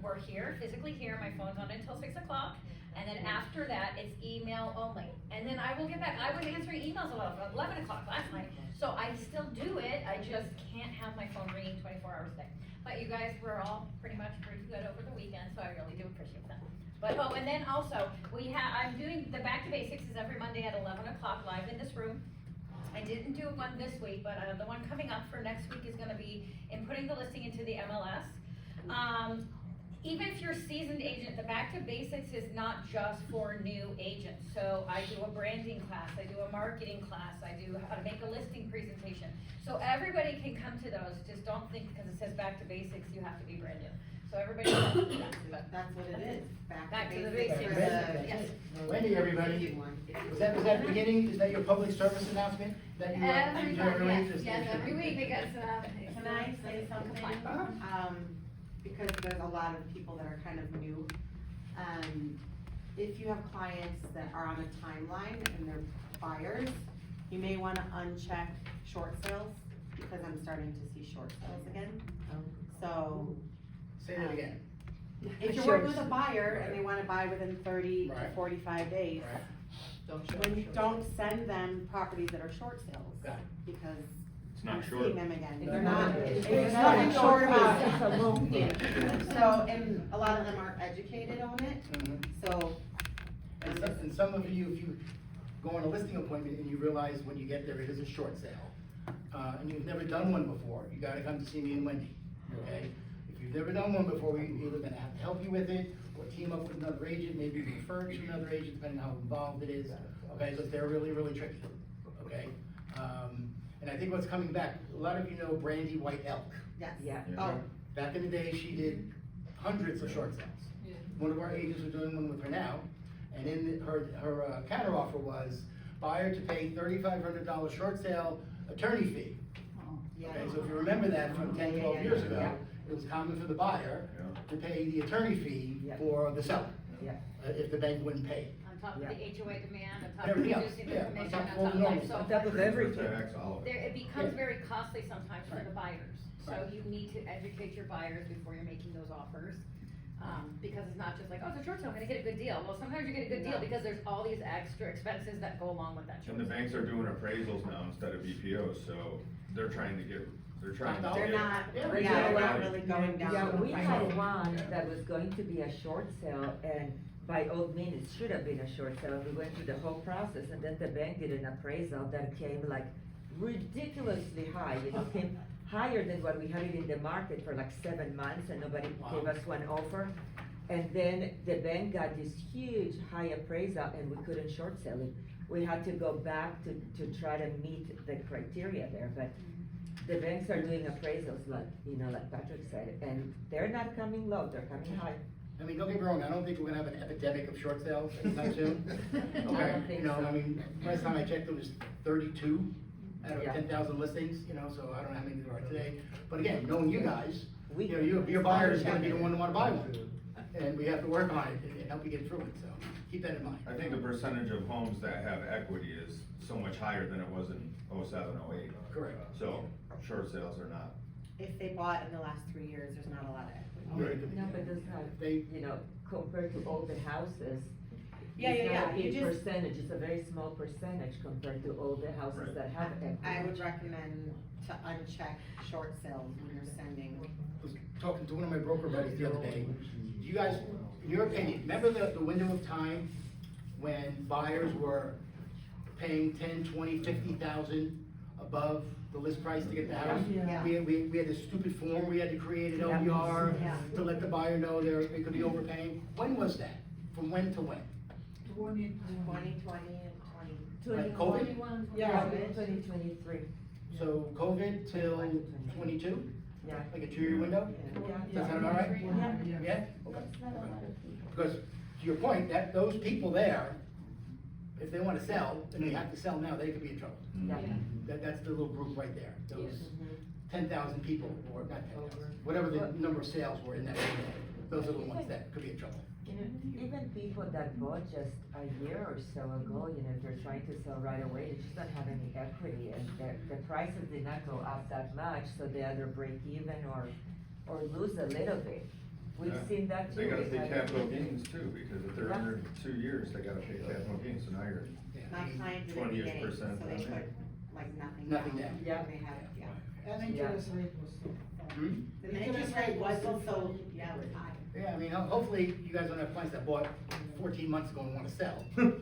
we're here, physically here, my phone's on until 6 o'clock. And then after that, it's email only. And then I will get back. I was answering emails at 11 o'clock last night. So I still do it, I just can't have my phone ringing 24 hours a day. But you guys were all pretty good over the weekend, so I really do appreciate that. But, and then also, I'm doing, the Back to Basics is every Monday at 11 o'clock live in this room. I didn't do one this week, but the one coming up for next week is gonna be inputting the listing into the MLS. Even if you're a seasoned agent, the Back to Basics is not just for new agents. So I do a branding class, I do a marketing class, I do how to make a listing presentation. So everybody can come to those, just don't think because it says Back to Basics, you have to be brand new. So everybody can come to that, but That's what it is, Back to the basics. basics. Yes. Wendy, everybody, was that the beginning, is that your public service announcement? That you Every do time, every week? yes, yes, every week, because, Can I say something? Because there's a lot of people that are kind of new. If you have clients that are on a timeline and they're buyers, you may wanna uncheck short sales, because I'm starting to see short sales again. So, Say that again. if you're working with a buyer and they wanna buy within 30 to Right. 45 days, don't send them properties that are short sales, Got it. because It's I'm not short. seeing them again. No, They're no, not, no. there's nothing short about It's a it. long Yeah. So, and a lot of them aren't educated on it, Mhm. so. And some of you, if you go on a listing appointment and you realize when you get there, it is a short sale, and you've never done one before, you gotta come to see me and Wendy, okay? If you've never done one before, we're either gonna have to help you with it, or team up with another agent, maybe refer to another agent, depending on how involved it is, okay? So they're really, really tricky, okay? And I think what's coming back, a lot of you know Brandy White Elk. Yes. Yeah. Oh, Back in the day, she did hundreds of short sales. one of our agents was doing one with her now, and in her counter offer was buyer to pay $3,500 short sale attorney fee. Okay, so if you remember that from 10, 12 years ago, it was common for the buyer to pay the attorney fee Yeah. for the seller, Yeah. If the bank wouldn't pay. On top of the HOA demand, on top And of everything else, reducing the yeah, on commission, top on of all top the of normal that, stuff. On top of everything. there, it becomes Yeah. very costly sometimes for the buyers. So Right. you need to educate your buyers before you're making those offers. Because it's not just like, oh, it's a short sale, I'm gonna get a good deal. Well, sometimes you get a good deal because there's all these extra expenses that go along with that short And the sale. banks are doing appraisals now instead of BPOs, so they're trying to get. They're not, Yeah, yeah, we they're do. not really going down. Yeah, the we price. had one that was going to be a short sale, and by all means, it should have been a short sale. We went through the whole process, and then the bank did an appraisal that came like ridiculously high, came higher than what we had it in the market for like 7 months, and nobody gave us one offer. And then the bank got this huge high appraisal, and we couldn't short sell it. We had to go back to try to meet the criteria there, but the banks are doing appraisals like Patrick said, and they're not coming low, they're coming high. I mean, don't get me wrong, I don't think we're gonna have an epidemic of short sales anytime soon. I Okay, don't think you know, so. I mean, last time I checked, it was 32 out of Yeah. 10,000 listings, so I don't know how many there are today. But again, knowing you guys, We- your buyer is gonna be the one to wanna buy one. And we have to work on it and help you get through it, so keep that in mind. I think the percentage of homes that have equity is so much higher than it was in 07, 08. Correct. So, short sales are not. If they bought in the last 3 years, there's not a lot of equity. Right. No, but that's not, They- compared to all the houses. Yeah, it's yeah, not yeah, a you big just- percentage, it's a very small percentage compared to all the houses Right. that have equity. I would recommend to uncheck short sales when you're sending. I was talking to one of my broker buddies the other day. Do you guys, in your opinion, remember the window of time when buyers were paying 10, 20, 50,000 above the list price to get the house? Yeah. We had this stupid form, we had to create an Yeah. OBR Yeah. to let the buyer know they could be overpaying. When was that? From when to when? 2020 and 20. Like COVID? Yeah, 2023, So COVID till 22, yeah. like a 2-year window? Yeah. Does that sound all right? Yeah. Yeah? Okay. That's not a lot of people. Because to your point, that those people there, if they wanna sell, and they have to sell now, they could be in trouble. Yeah. That's the little group right there, those Mhm. 10,000 people, or not 10,000, whatever the number of sales were in that window, those are the ones that could be in trouble. Even people that bought just a year or so ago, if they're trying to sell right away, they just don't have any equity, and the prices did not go up that much, so they either break even or lose a little bit. We've Yeah. seen that too. They gotta We pay had- capital gains too, because if they're Yeah. under 2 years, they gotta pay capital gains, so now you're. My client did the 20-ish beginning, so percent they on put there. like nothing Nothing down. down. Yeah. They had, yeah. Yeah. The interest rate wasn't so, yeah, it was high. Yeah, I mean, hopefully, you guys don't have clients that bought 14 months ago and wanna sell. I mean,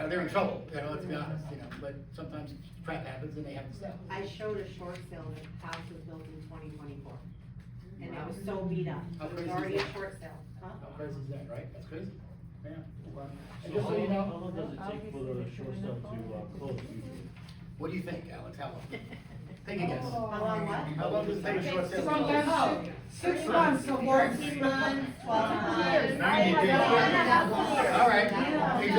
they're in trouble, let's be honest, but sometimes crap happens and they have to sell. I showed a short sale, the house was built in 2024, and it was so beat up. How It was crazy is already a that? short sale, huh? How crazy is that, right? That's crazy. Yeah. And So just so you how know, long does it take for the short sale to close usually? what do you think, Alex? How long? Take a guess. How long what? How long does it take a short sale? to close? Oh, 6 months, so 14 months, 12 months. 90 days. All right, exactly.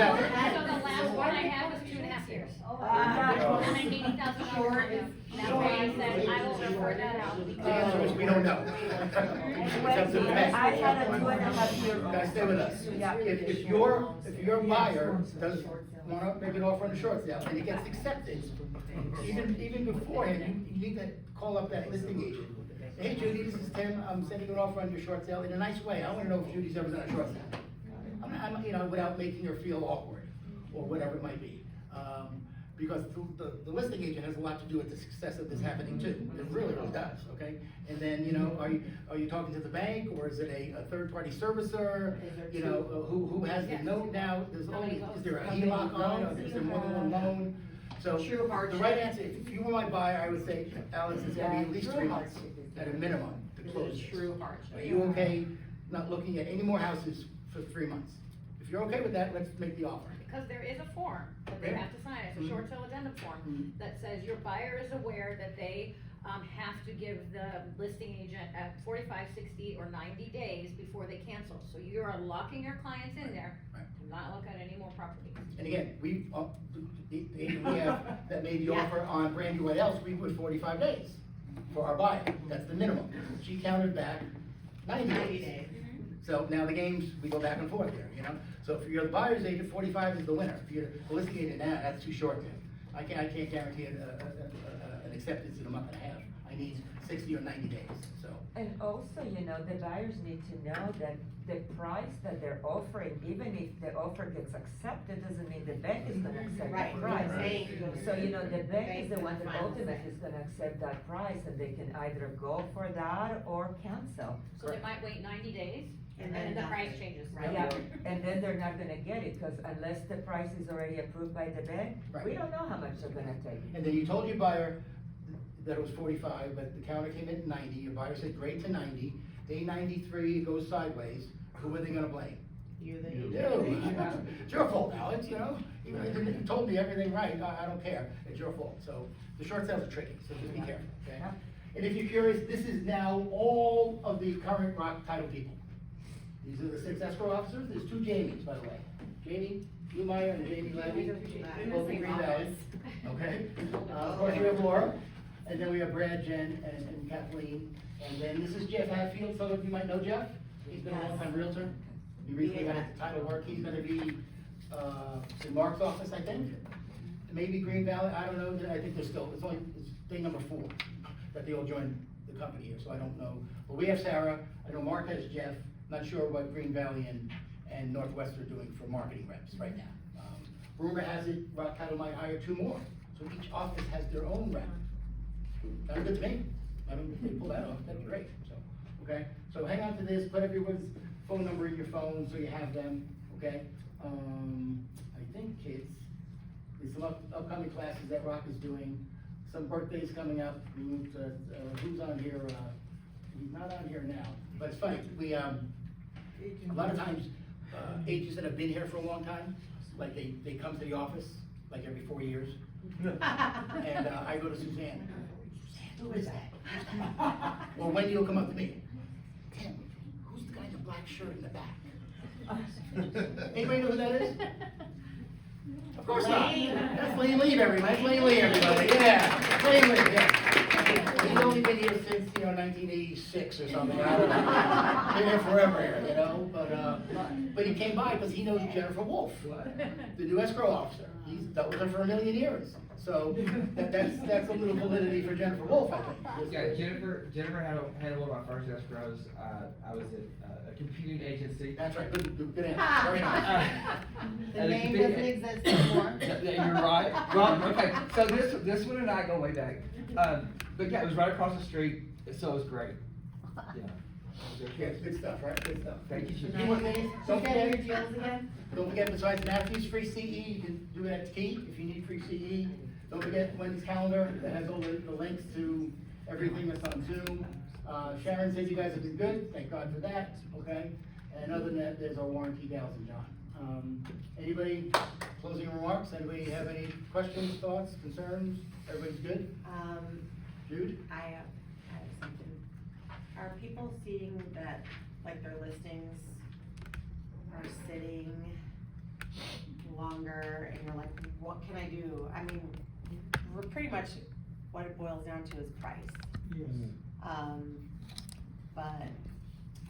So the last one I had was 2.5 years. Ah. And I'm 80,000 short, and that's why I said I will report that out. The answer is we don't know. It's up to the bank. I had a 2.5-year. Guys, stay with us. Yeah. If your buyer does wanna make an offer on a short sale and it gets accepted, even beforehand, you need to call up that listing agent. Hey Judy, this is Tim, I'm sending an offer on your short sale in a nice way, I wanna know if Judy's ever done a short sale. Without making her feel awkward, or whatever it might be. Because the listing agent has a lot to do with the success of this happening too, it really, really does, okay? And then, are you talking to the bank, or is it a third-party servicer? Who has the note now, is there a HELOC on, or is there more than one loan? So, True hardship. the right answer, if you were my buyer, I would say, Alex, it's gonna be at least 3 months, at a minimum, to close this. True hardship. Are you okay not looking at any more houses for 3 months? If you're okay with that, let's make the offer. because there is a form that they Okay. have to sign, it's a short sale addendum form, Mhm. that says your buyer is aware that they, have to give the listing agent 45, 60, or 90 days before they cancel. So you are locking your clients in there Right. to not look at any more properties. And again, we have, that made the offer on brand new else, we put 45 days for our buyer, that's the minimum. She counted back 90 days. So now the games, we go back and forth here, you know? So if you're the buyer's agent, 45 is the winner. If you're the listing agent, that's too short, man. I can't guarantee an acceptance in a month and a half. I need 60 or 90 days, so. And also, you know, the buyers need to know that the price that they're offering, even if the offer gets accepted, doesn't mean the bank is gonna accept Right. the price. Right. So, you know, the bank is the one that Final ultimately say. is gonna accept that price, and they can either go for that or cancel. So they might wait 90 days, And and then then the price nothing. changes. Right. Yeah, and then they're not gonna get it, cause unless the price is already approved by the bank, Right. we don't know how much they're gonna take. And then you told your buyer that it was 45, but the counter came in at 90, your buyer said great to 90, day 93, it goes sideways, who are they gonna blame? You, You. It's your fault, Alex, you know, even if you told me everything right, I don't care, it's your fault, so the short sales are tricky, so just be careful, okay? And if you're curious, this is now all of the current ROC title people. These are the 6 escrow officers, there's 2 Jamies, by the way, Jamie Blumeyer and Jamie Levy, both in Green Valley, okay? Of course, we have Laura, and then we have Brad, Jen, and Kathleen, and then this is Jeff Hatfield, some of you might know Jeff, he's been a long-time realtor. He recently had a title work, he's gonna be, in Mark's office, I think, maybe Green Valley, I don't know, I think it's day number 4, that they all joined the company here, so I don't know. But we have Sarah, I know Mark has Jeff, not sure what Green Valley and Northwest are doing for marketing reps right now. Rumor has it, Rock Title might hire 2 more, so each office has their own rep. Sounds good to me, I mean, if they pull that off, that'd be great, so, okay? So hang on to this, put everyone's phone number in your phone so you have them, okay? I think kids, there's some upcoming classes that Rock is doing, some birthdays coming up, who's on here, he's not on here now, but it's funny, we, a lot of times, agents that have been here for a long time, like they come to the office, like every 4 years. And, I go to Suzanne, who is that? Or Wendy will come up to me, Tim, who's the guy in the black shirt in the back? Anybody know who that is? Of course not. That's Lane Lee, everybody. That's Lane Lee, everybody. Yeah, Lane Lee, yeah. He's only been here since, 1986 or something. I don't know. Been here forever here, you know, but he came by because he knows Jennifer Wolf, the new escrow officer. He's dealt with her for 1 million years. So that's a little validity for Jennifer Wolf, I think. Yeah, Jennifer had one of my first escrows. I was at a computing agency. That's right, good answer, very nice. The name doesn't exist anymore. Yeah, you're right. Well, okay, so this one and I go way back. But yeah, it was right across the street, so it was great. Yeah. Yeah, it's good stuff, right? Good stuff. Thank you. Few more things. Don't Get your forget, deals again? don't forget, besides Matthew's free CE, you can do it at Key if you need free CE. Don't forget Wendy's calendar that has all the links to everything that's on Zoom. Sharon says you guys have been good, thank God for that, okay? And other than that, there's our warranty gals and John. Anybody, closing remarks? Anybody have any questions, thoughts, concerns? Everybody's good? Jude? I have something. Are people seeing that, like, their listings are sitting longer and you're like, what can I do? I mean, we're pretty much, what it boils down to is price. Yes. But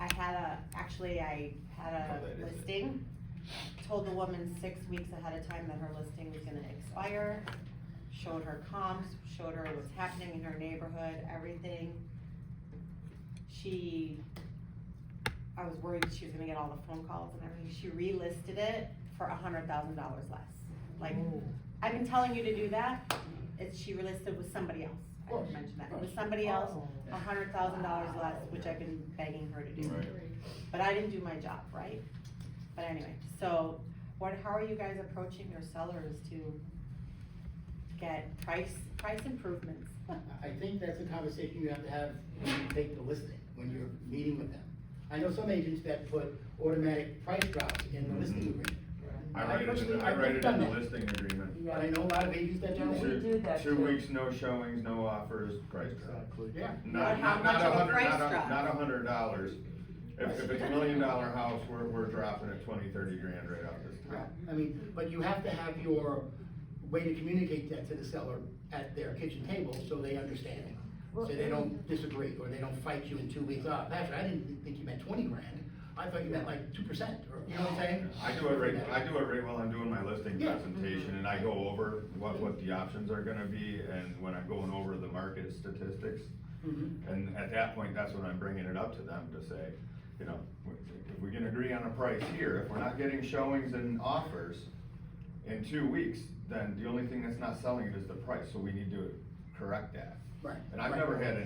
I had a listing, told the woman 6 weeks ahead of time that her listing was gonna expire, showed her comps, showed her what's happening in her neighborhood, everything. I was worried she was gonna get all the phone calls and everything, she relisted it for $100,000 less. Like, I've been telling you to do that, she relisted with somebody else, I didn't mention that, with somebody else, $100,000 less, which I've been begging her to do. Right. But I didn't do my job, right? But anyway, so how are you guys approaching your sellers to get price improvements? I think that's a conversation you have to have when you take the listing, when you're meeting with them. I know some agents that put automatic price drops in the listing agreement. I write it in done the that. listing agreement. But I know a lot of agents that do We that. do that Two too. weeks, no showings, no offers, price drop. Exactly. Yeah. But how much of a price drop? Not $100. If it's $1 million house, we're dropping it 20, 30 grand right off this Yeah, top. I mean, but you have to have your way to communicate that to the seller at their kitchen table, so they understand it. So they don't disagree, or they don't fight you in 2 weeks. Patrick, I didn't think you meant 20 grand. I thought you meant like 2%, or, you know what I'm saying? I do it right while I'm doing my listing Yeah. presentation, and I go over what the options are gonna be, and when I'm going over the market statistics. Mhm. And at that point, that's when I'm bringing it up to them to say, you know, if we can agree on a price here, if we're not getting showings and offers in 2 weeks, then the only thing that's not selling it is the price, so we need to correct that. Right. And I've right. never had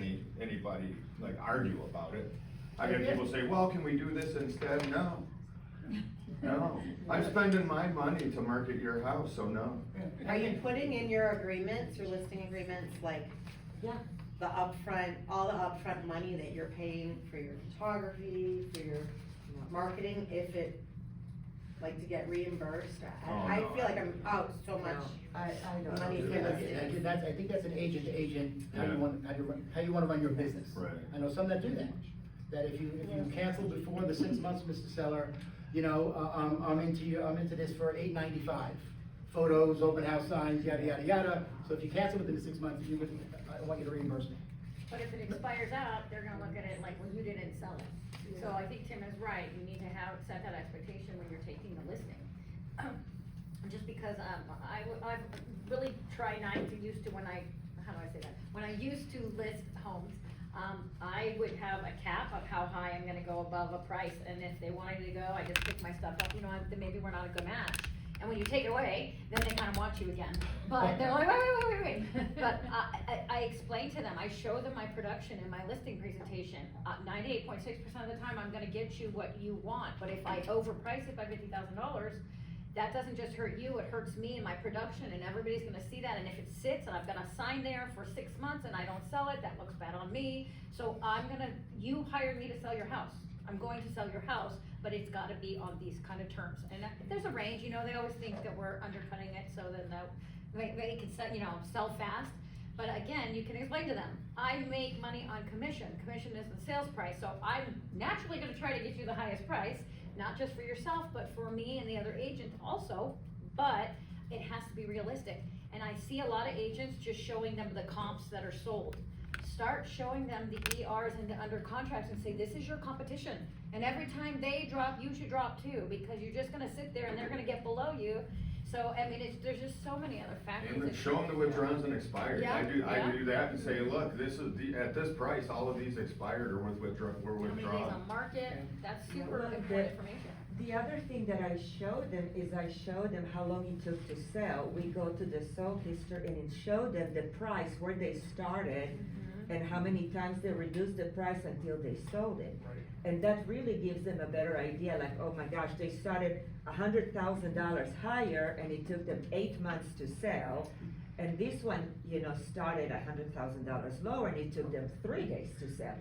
anybody like argue about it. I had people say, well, can we do this instead? No. No, I'm spending my money to market your house, so no. Are you putting in your agreements, your listing agreements, like, Yeah. the upfront, all the upfront money that you're paying for your photography, for your marketing, if it, like, to get reimbursed? I no, feel like I'm out so much. I don't Money know. for Yeah, I think that's an agent to agent, how you Yeah. want, how you wanna run your business. Right. I know some that do that, that if you cancel before the 6 months, Mr. Seller, you know, I'm into this for $8.95. Photos, open house signs, yada, yada, yada, so if you cancel within the 6 months, I want you to reimburse me. But if it expires out, they're gonna look at it like, well, you didn't sell it. So I think Tim is right, you need to set that expectation when you're taking the listing. Just because, I've really tried not to used to when how do I say that? When I used to list homes, I would have a cap of how high I'm gonna go above a price, and if they wanted to go, I just pick my stuff up, then maybe we're not a good match. And when you take it away, then they kind of want you again. But they're like, wait. But I explain to them, I show them my production in my listing presentation. 98.6% of the time, I'm gonna get you what you want. But if I overprice it by $50,000, that doesn't just hurt you, it hurts me and my production, and everybody's gonna see that. And if it sits and I've got a sign there for 6 months and I don't sell it, that looks bad on me. So you hired me to sell your house. I'm going to sell your house, but it's gotta be on these kind of terms. And there's a range, they always think that we're undercutting it so then they can sell fast. But again, you can explain to them, I make money on commission. Commission is the sales price, so I'm naturally gonna try to get you the highest price, not just for yourself, but for me and the other agent also, but it has to be realistic. And I see a lot of agents just showing them the comps that are sold. Start showing them the ERs and the under contracts and say, this is your competition. And every time they drop, you should drop too, because you're just gonna sit there and they're gonna get below you. So, I mean, there's just so many other factors. And that show them the withdrawals and expired. Yeah, I yeah. do that and say, look, this is at this price, all of these expired or were withdrawn. How many days on market, that's super Well, important information. The other thing that I show them is I show them how long it took to sell. We go to the sold history and it show them the price where they started and how many times they reduced the price until they sold it. And that really gives them a better idea, like, oh my gosh, they started $100,000 higher and it took them 8 months to sell. And this one, started $100,000 lower and it took them 3 days to sell.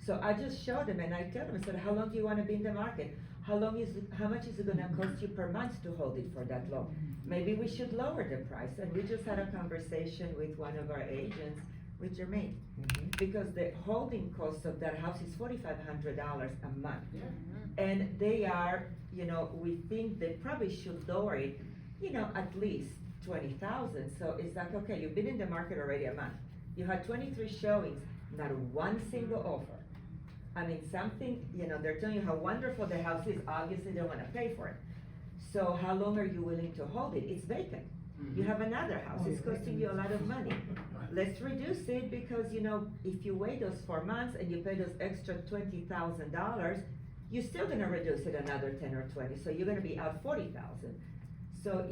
So I just show them and I tell them, I said, how long do you wanna be in the market? How much is it gonna cost you per month to hold it for that long? Maybe we should lower the price. And we just had a conversation with one of our agents, with Jermaine. Because the holding cost of that house is $4,500 a month. And they are, we think they probably should lower it, at least 20,000. So it's like, okay, you've been in the market already a month. You had 23 showings, not one single offer. I mean, something, they're telling you how wonderful the house is, obviously they wanna pay for it. So how long are you willing to hold it? It's vacant. You have another house, it's costing you a lot of money. Let's reduce it because, if you wait those 4 months and you pay those extra $20,000, you're still gonna reduce it another 10 or 20, so you're gonna be out 40,000. So,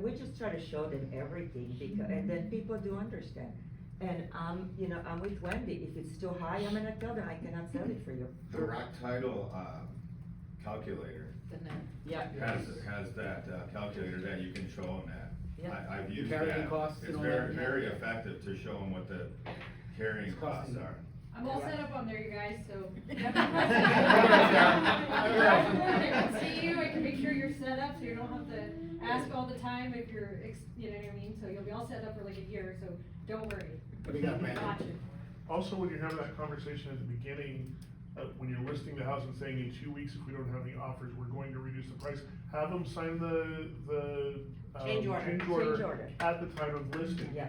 we just try to show them everything because, and then people do understand. And I'm with Wendy, if it's too high, I'm gonna tell them I cannot sell it for you. The ROC title, calculator Yeah. has that, calculator that you can show them that. Yeah. I've used Carrying that. costs It's and all very, that. very effective to show them what the carrying It's costs costing. are. I'm all set up on there, you guys, so. I can see you, I can make sure you're set up, so you don't have to ask all the time if you're, you know what I mean? So you'll be all set up for like a year, so don't worry. What do you got, Brandon? Got you. Also, when you're having that conversation at the beginning, when you're listing the house and saying in 2 weeks, if we don't have any offers, we're going to reduce the price, have them sign the Change order. Change order. at the time of listing. Yeah.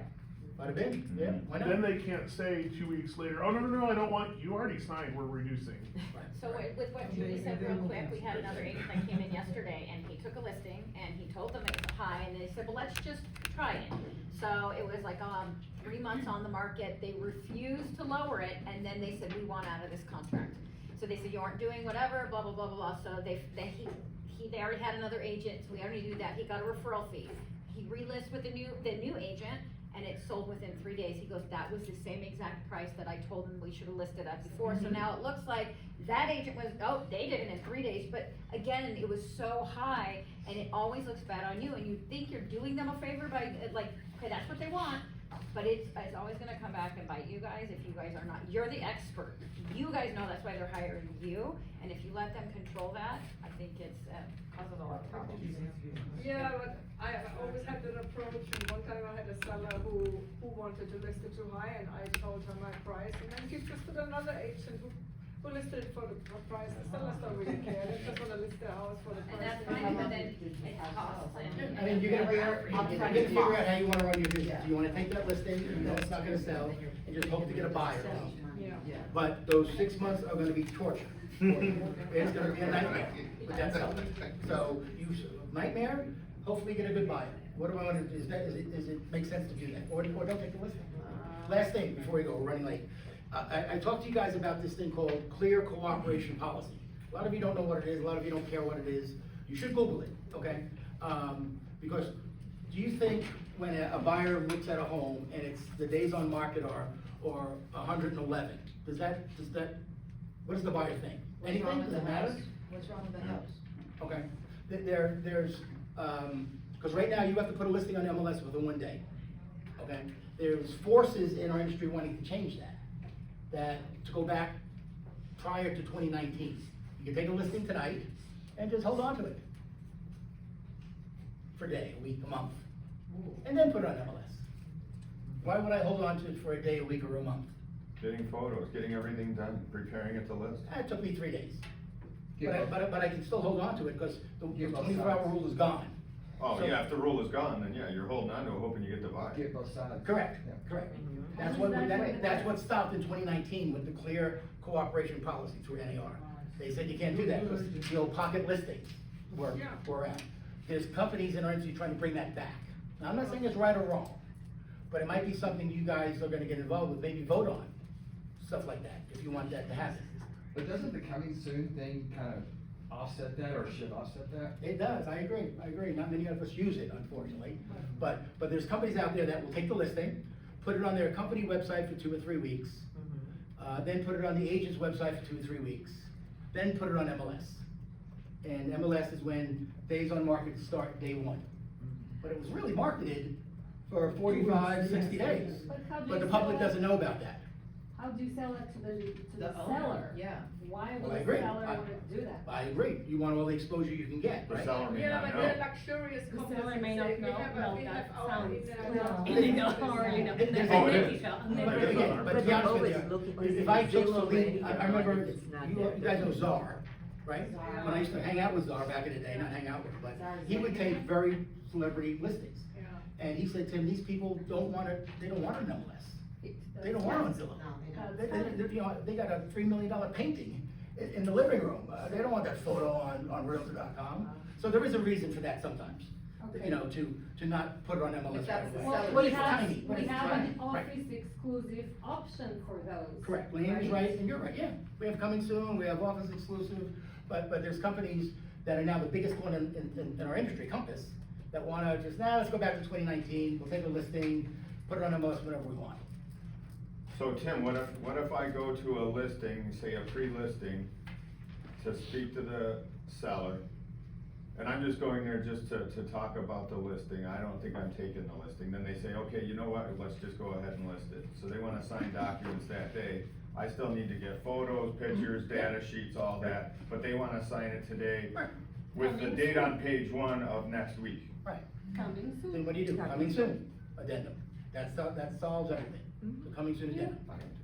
Bada bing, yeah, why not? Then they can't say 2 weeks later, oh, no, I don't want, you already signed, we're reducing. So with what Julie said real quick, we had another agent that came in yesterday and he took a listing and he told them it was high and they said, well, let's just try it. So it was like, 3 months on the market, they refused to lower it and then they said, we want out of this contract. So they said, you aren't doing whatever, blah, blah, blah, blah, blah. So they already had another agent, so we already knew that, he got a referral fee. He relists with the new agent and it sold within 3 days. He goes, that was the same exact price that I told him we should have listed at before. So now it looks like that agent was, oh, they did it in 3 days, but again, it was so high and it always looks bad on you and you think you're doing them a favor by like, okay, that's what they want, but it's always gonna come back and bite you guys if you guys are not, you're the expert. You guys know that's why they're hiring you, and if you let them control that, I think it's, causes a lot of problems. Yeah, but I always had that approach, and one time I had a seller who wanted to list it too high, and I told her my price, and then she just put another agent who listed it for the price. The sellers don't really care, they just wanna list their house for the price. And that's fine, but then it costs and. I mean, you're gonna figure out how you wanna run your business. Do you wanna take that listing, you know it's not gonna sell, and just hope to get a buyer? Yeah. But those 6 months are gonna be torture. It's gonna be a nightmare, but that's how. So, nightmare, hopefully get a good buyer. What do I wanna do, does it make sense to do that, or don't take the listing? Last thing, before we go, we're running late. I talked to you guys about this thing called clear cooperation policy. A lot of you don't know what it is, a lot of you don't care what it is. You should Google it, okay? Because do you think when a buyer looks at a home and it's, the days on market are 111, does that, what does the buyer think? Anything, does it matter? What's wrong with the house? Okay, there's, because right now you have to put a listing on MLS within 1 day, okay? There's forces in our industry wanting to change that to go back prior to 2019. You can take a listing tonight and just hold on to it for a day, a week, a month, and then put it on MLS. Why would I hold on to it for a day, a week, or a month? Getting photos, getting everything done, preparing it to list. It took me 3 days. Get But I can still hold on to it because the Get both 24-hour sides. rule is gone. Oh, So- yeah, if the rule is gone, then yeah, you're holding on to it, hoping you get the buy. Get both sides. Correct, Yeah. correct. That's what stopped in 2019 with the clear cooperation policy through NAR. They said you can't do that because the old pocket listings were out. There's companies in our industry trying to bring that back. Now, I'm not saying it's right or wrong, but it might be something you guys are gonna get involved with, maybe vote on, stuff like that, if you want that to happen. But doesn't the coming soon thing kind of offset that, or should offset that? It does, I agree, not many of us use it, unfortunately, but there's companies out there that will take the listing, put it on their company website for 2 or 3 weeks, then put it on the agent's website for 2 or 3 weeks, then put it on MLS. And MLS is when days on market start day 1. But it was really marketed for 45, 60 days, but the public doesn't know about that. How do you sell it to the owner, seller? yeah. Why Well, would I the agree. seller want to do that? I agree, you want all the exposure you can get, The right? seller may Yeah, not but know. they're luxurious The companies. seller may not say, we know. have Well, we that have our sounds- in-house Illegal or, you know, It- there's Oh, a it safety is. shell. But again, but to But be honest they're with always you, looking- if I they took will Celine, already I know remember, if it's not you there. guys know Czar, right? When I used to hang out with Czar back in the day, not hang out with, but he would take very celebrity listings. Yeah. And he said, Tim, these people don't want it, they don't want an MLS. They don't want it on Zillow. You know, they got a $3 million painting in the living room. They don't want that photo on Realtor.com. So there is a reason for that sometimes, you know, to not put it on MLS right away. Well, But we it's have, tiny, but we it's have tiny. an Right. office exclusive option for those. Correct, Leanne's right, and you're right, yeah. We have coming soon, we have office exclusive, but there's companies that are now the biggest one in our industry, Compass, that wanna just, let's go back to 2019, we'll take a listing, put it on MLS whenever we want. So Tim, what if I go to a listing, say a pre-listing, to speak to the seller, and I'm just going there just to talk about the listing, I don't think I'm taking the listing, then they say, okay, you know what, let's just go ahead and list it. So they wanna sign documents that day, I still need to get photos, pictures, data sheets, all that, but they wanna sign it today Right. with the date on page 1 of next week. Right. Coming soon. Then what do? Coming soon, addendum. that solves everything. The coming soon addendum.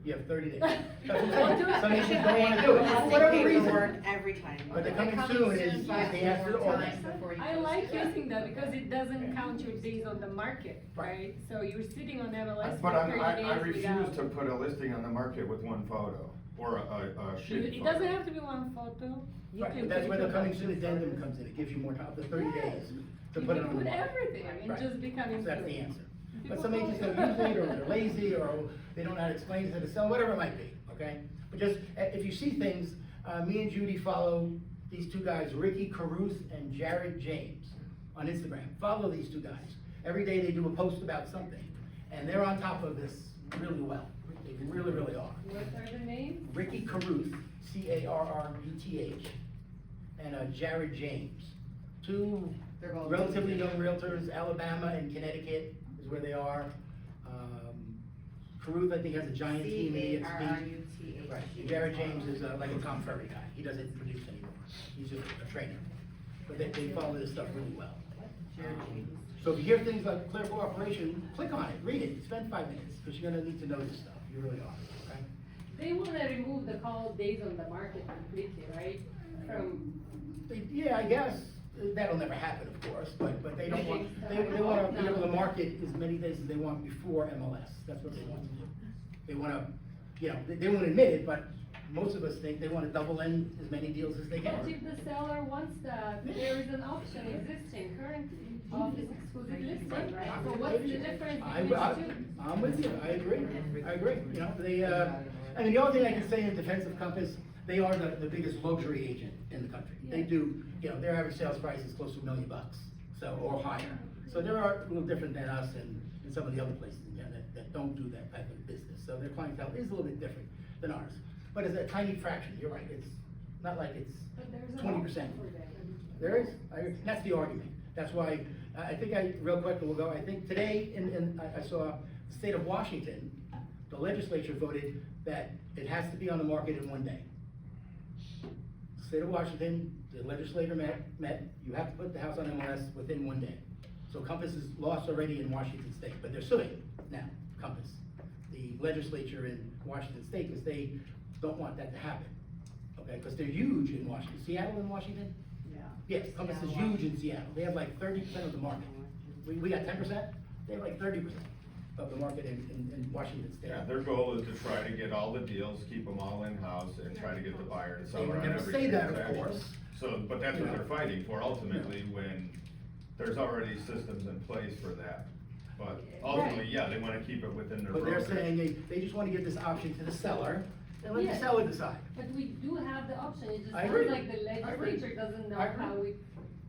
You have 30 days. That's what I'm saying. Some agents don't wanna do it, for whatever reason. Every time. But the coming soon is, they ask for the ordinance. I like using that because it doesn't count your days on the market, right? So you're sitting on MLS But for 30 I days refuse without. to put a listing on the market with one photo, or a sheet It photo. doesn't have to be one photo. You Right, can but that's put where it the coming on- soon addendum comes in, it gives you more time, up to 30 days to You put it can on the put market. everything and Right. just be coming So that's soon. the answer. But People some go- agents don't use it, or they're lazy, or they don't know how to explain it to the seller, whatever it might be, okay? But just, if you see things, me and Judy follow these two guys, Ricky Caruth and Jared James, on Instagram. Follow these two guys. Every day they do a post about something, and they're on top of this really well. They really, really are. What are the names? Ricky Caruth, Carruth, and Jared James. Two They're both- relatively young realtors, Alabama and Connecticut is where they are. Caruth, I think, has a giant team. He gets beat. CARRUTH. Right, and Jared James is like a Tom Ferry guy, he doesn't produce anymore, he's just a trainer. But they follow this stuff really well. So if you hear things like clear cooperation, click on it, read it, spend 5 minutes, because you're gonna need to know this stuff, you really are, okay? They wanna remove the call days on the market completely, right? Yeah, I guess, that'll never happen, of course, but they don't want, they wanna be able to market as many days as they want before MLS, that's what they want to do. They wanna, they won't admit it, but most of us think they wanna double in as many deals as they But can. if the seller wants that, there is an option existing currently of this exclusive listing, right? So what's the difference between the two? I'm with you, I agree, they, I mean, the only thing I can say in defense of Compass, they are the biggest luxury agent in the country. They do, their average sales price is close to $1 million, so, or higher. So they are a little different than us and some of the other places, that don't do that type of business. So their clientele is a little bit different than ours. But it's a tiny fraction, you're right, it's not like it's But there's an 20%. option for them. There is, that's the argument. That's why, I think real quick, we'll go, I think today, I saw the state of Washington, the legislature voted that it has to be on the market in 1 day. State of Washington, the legislature met, you have to put the house on MLS within 1 day. So Compass is lost already in Washington State, but they're suing now, Compass, the legislature in Washington State, because they don't want that to happen. Okay, because they're huge in Washington. Seattle in Washington? Yeah. Yes, Compass is huge in Seattle. They have like 30% of the market. We got 10%, they have like 30% of the market in Washington State. Yeah, their goal is to try to get all the deals, keep them all in-house, and try to get the buyer to They sell would on never every say that, of transaction. course. So, but that's what they're fighting for ultimately, when there's already systems in place for that. But ultimately, yeah, they wanna keep it within their But they're brokerage. saying they just wanna give this option to the seller, and let the Yes. seller decide. But we do have the option, it just I sounds agree. like the I agree. legislature doesn't know I agree. how we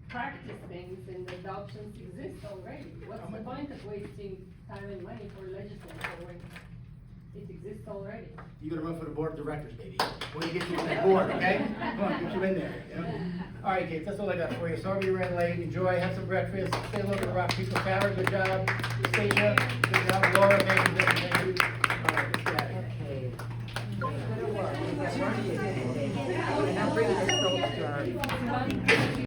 practice things and that the options exist already. What's I'm the with point of wasting time and money for legislature when it exists already? You gotta run for the board of directors, baby. When you get you on that board, okay? Come on, get you in there, All right, kids, that's all I got for you. Sorry you ran late. Enjoy, have some breakfast, say hello to the Rock people. Sarah, good job. Stacia, good job. Laura, thank you, thank you. All right, let's get out of here. Okay. Good work. We got work to do today. And I'm bringing this over to our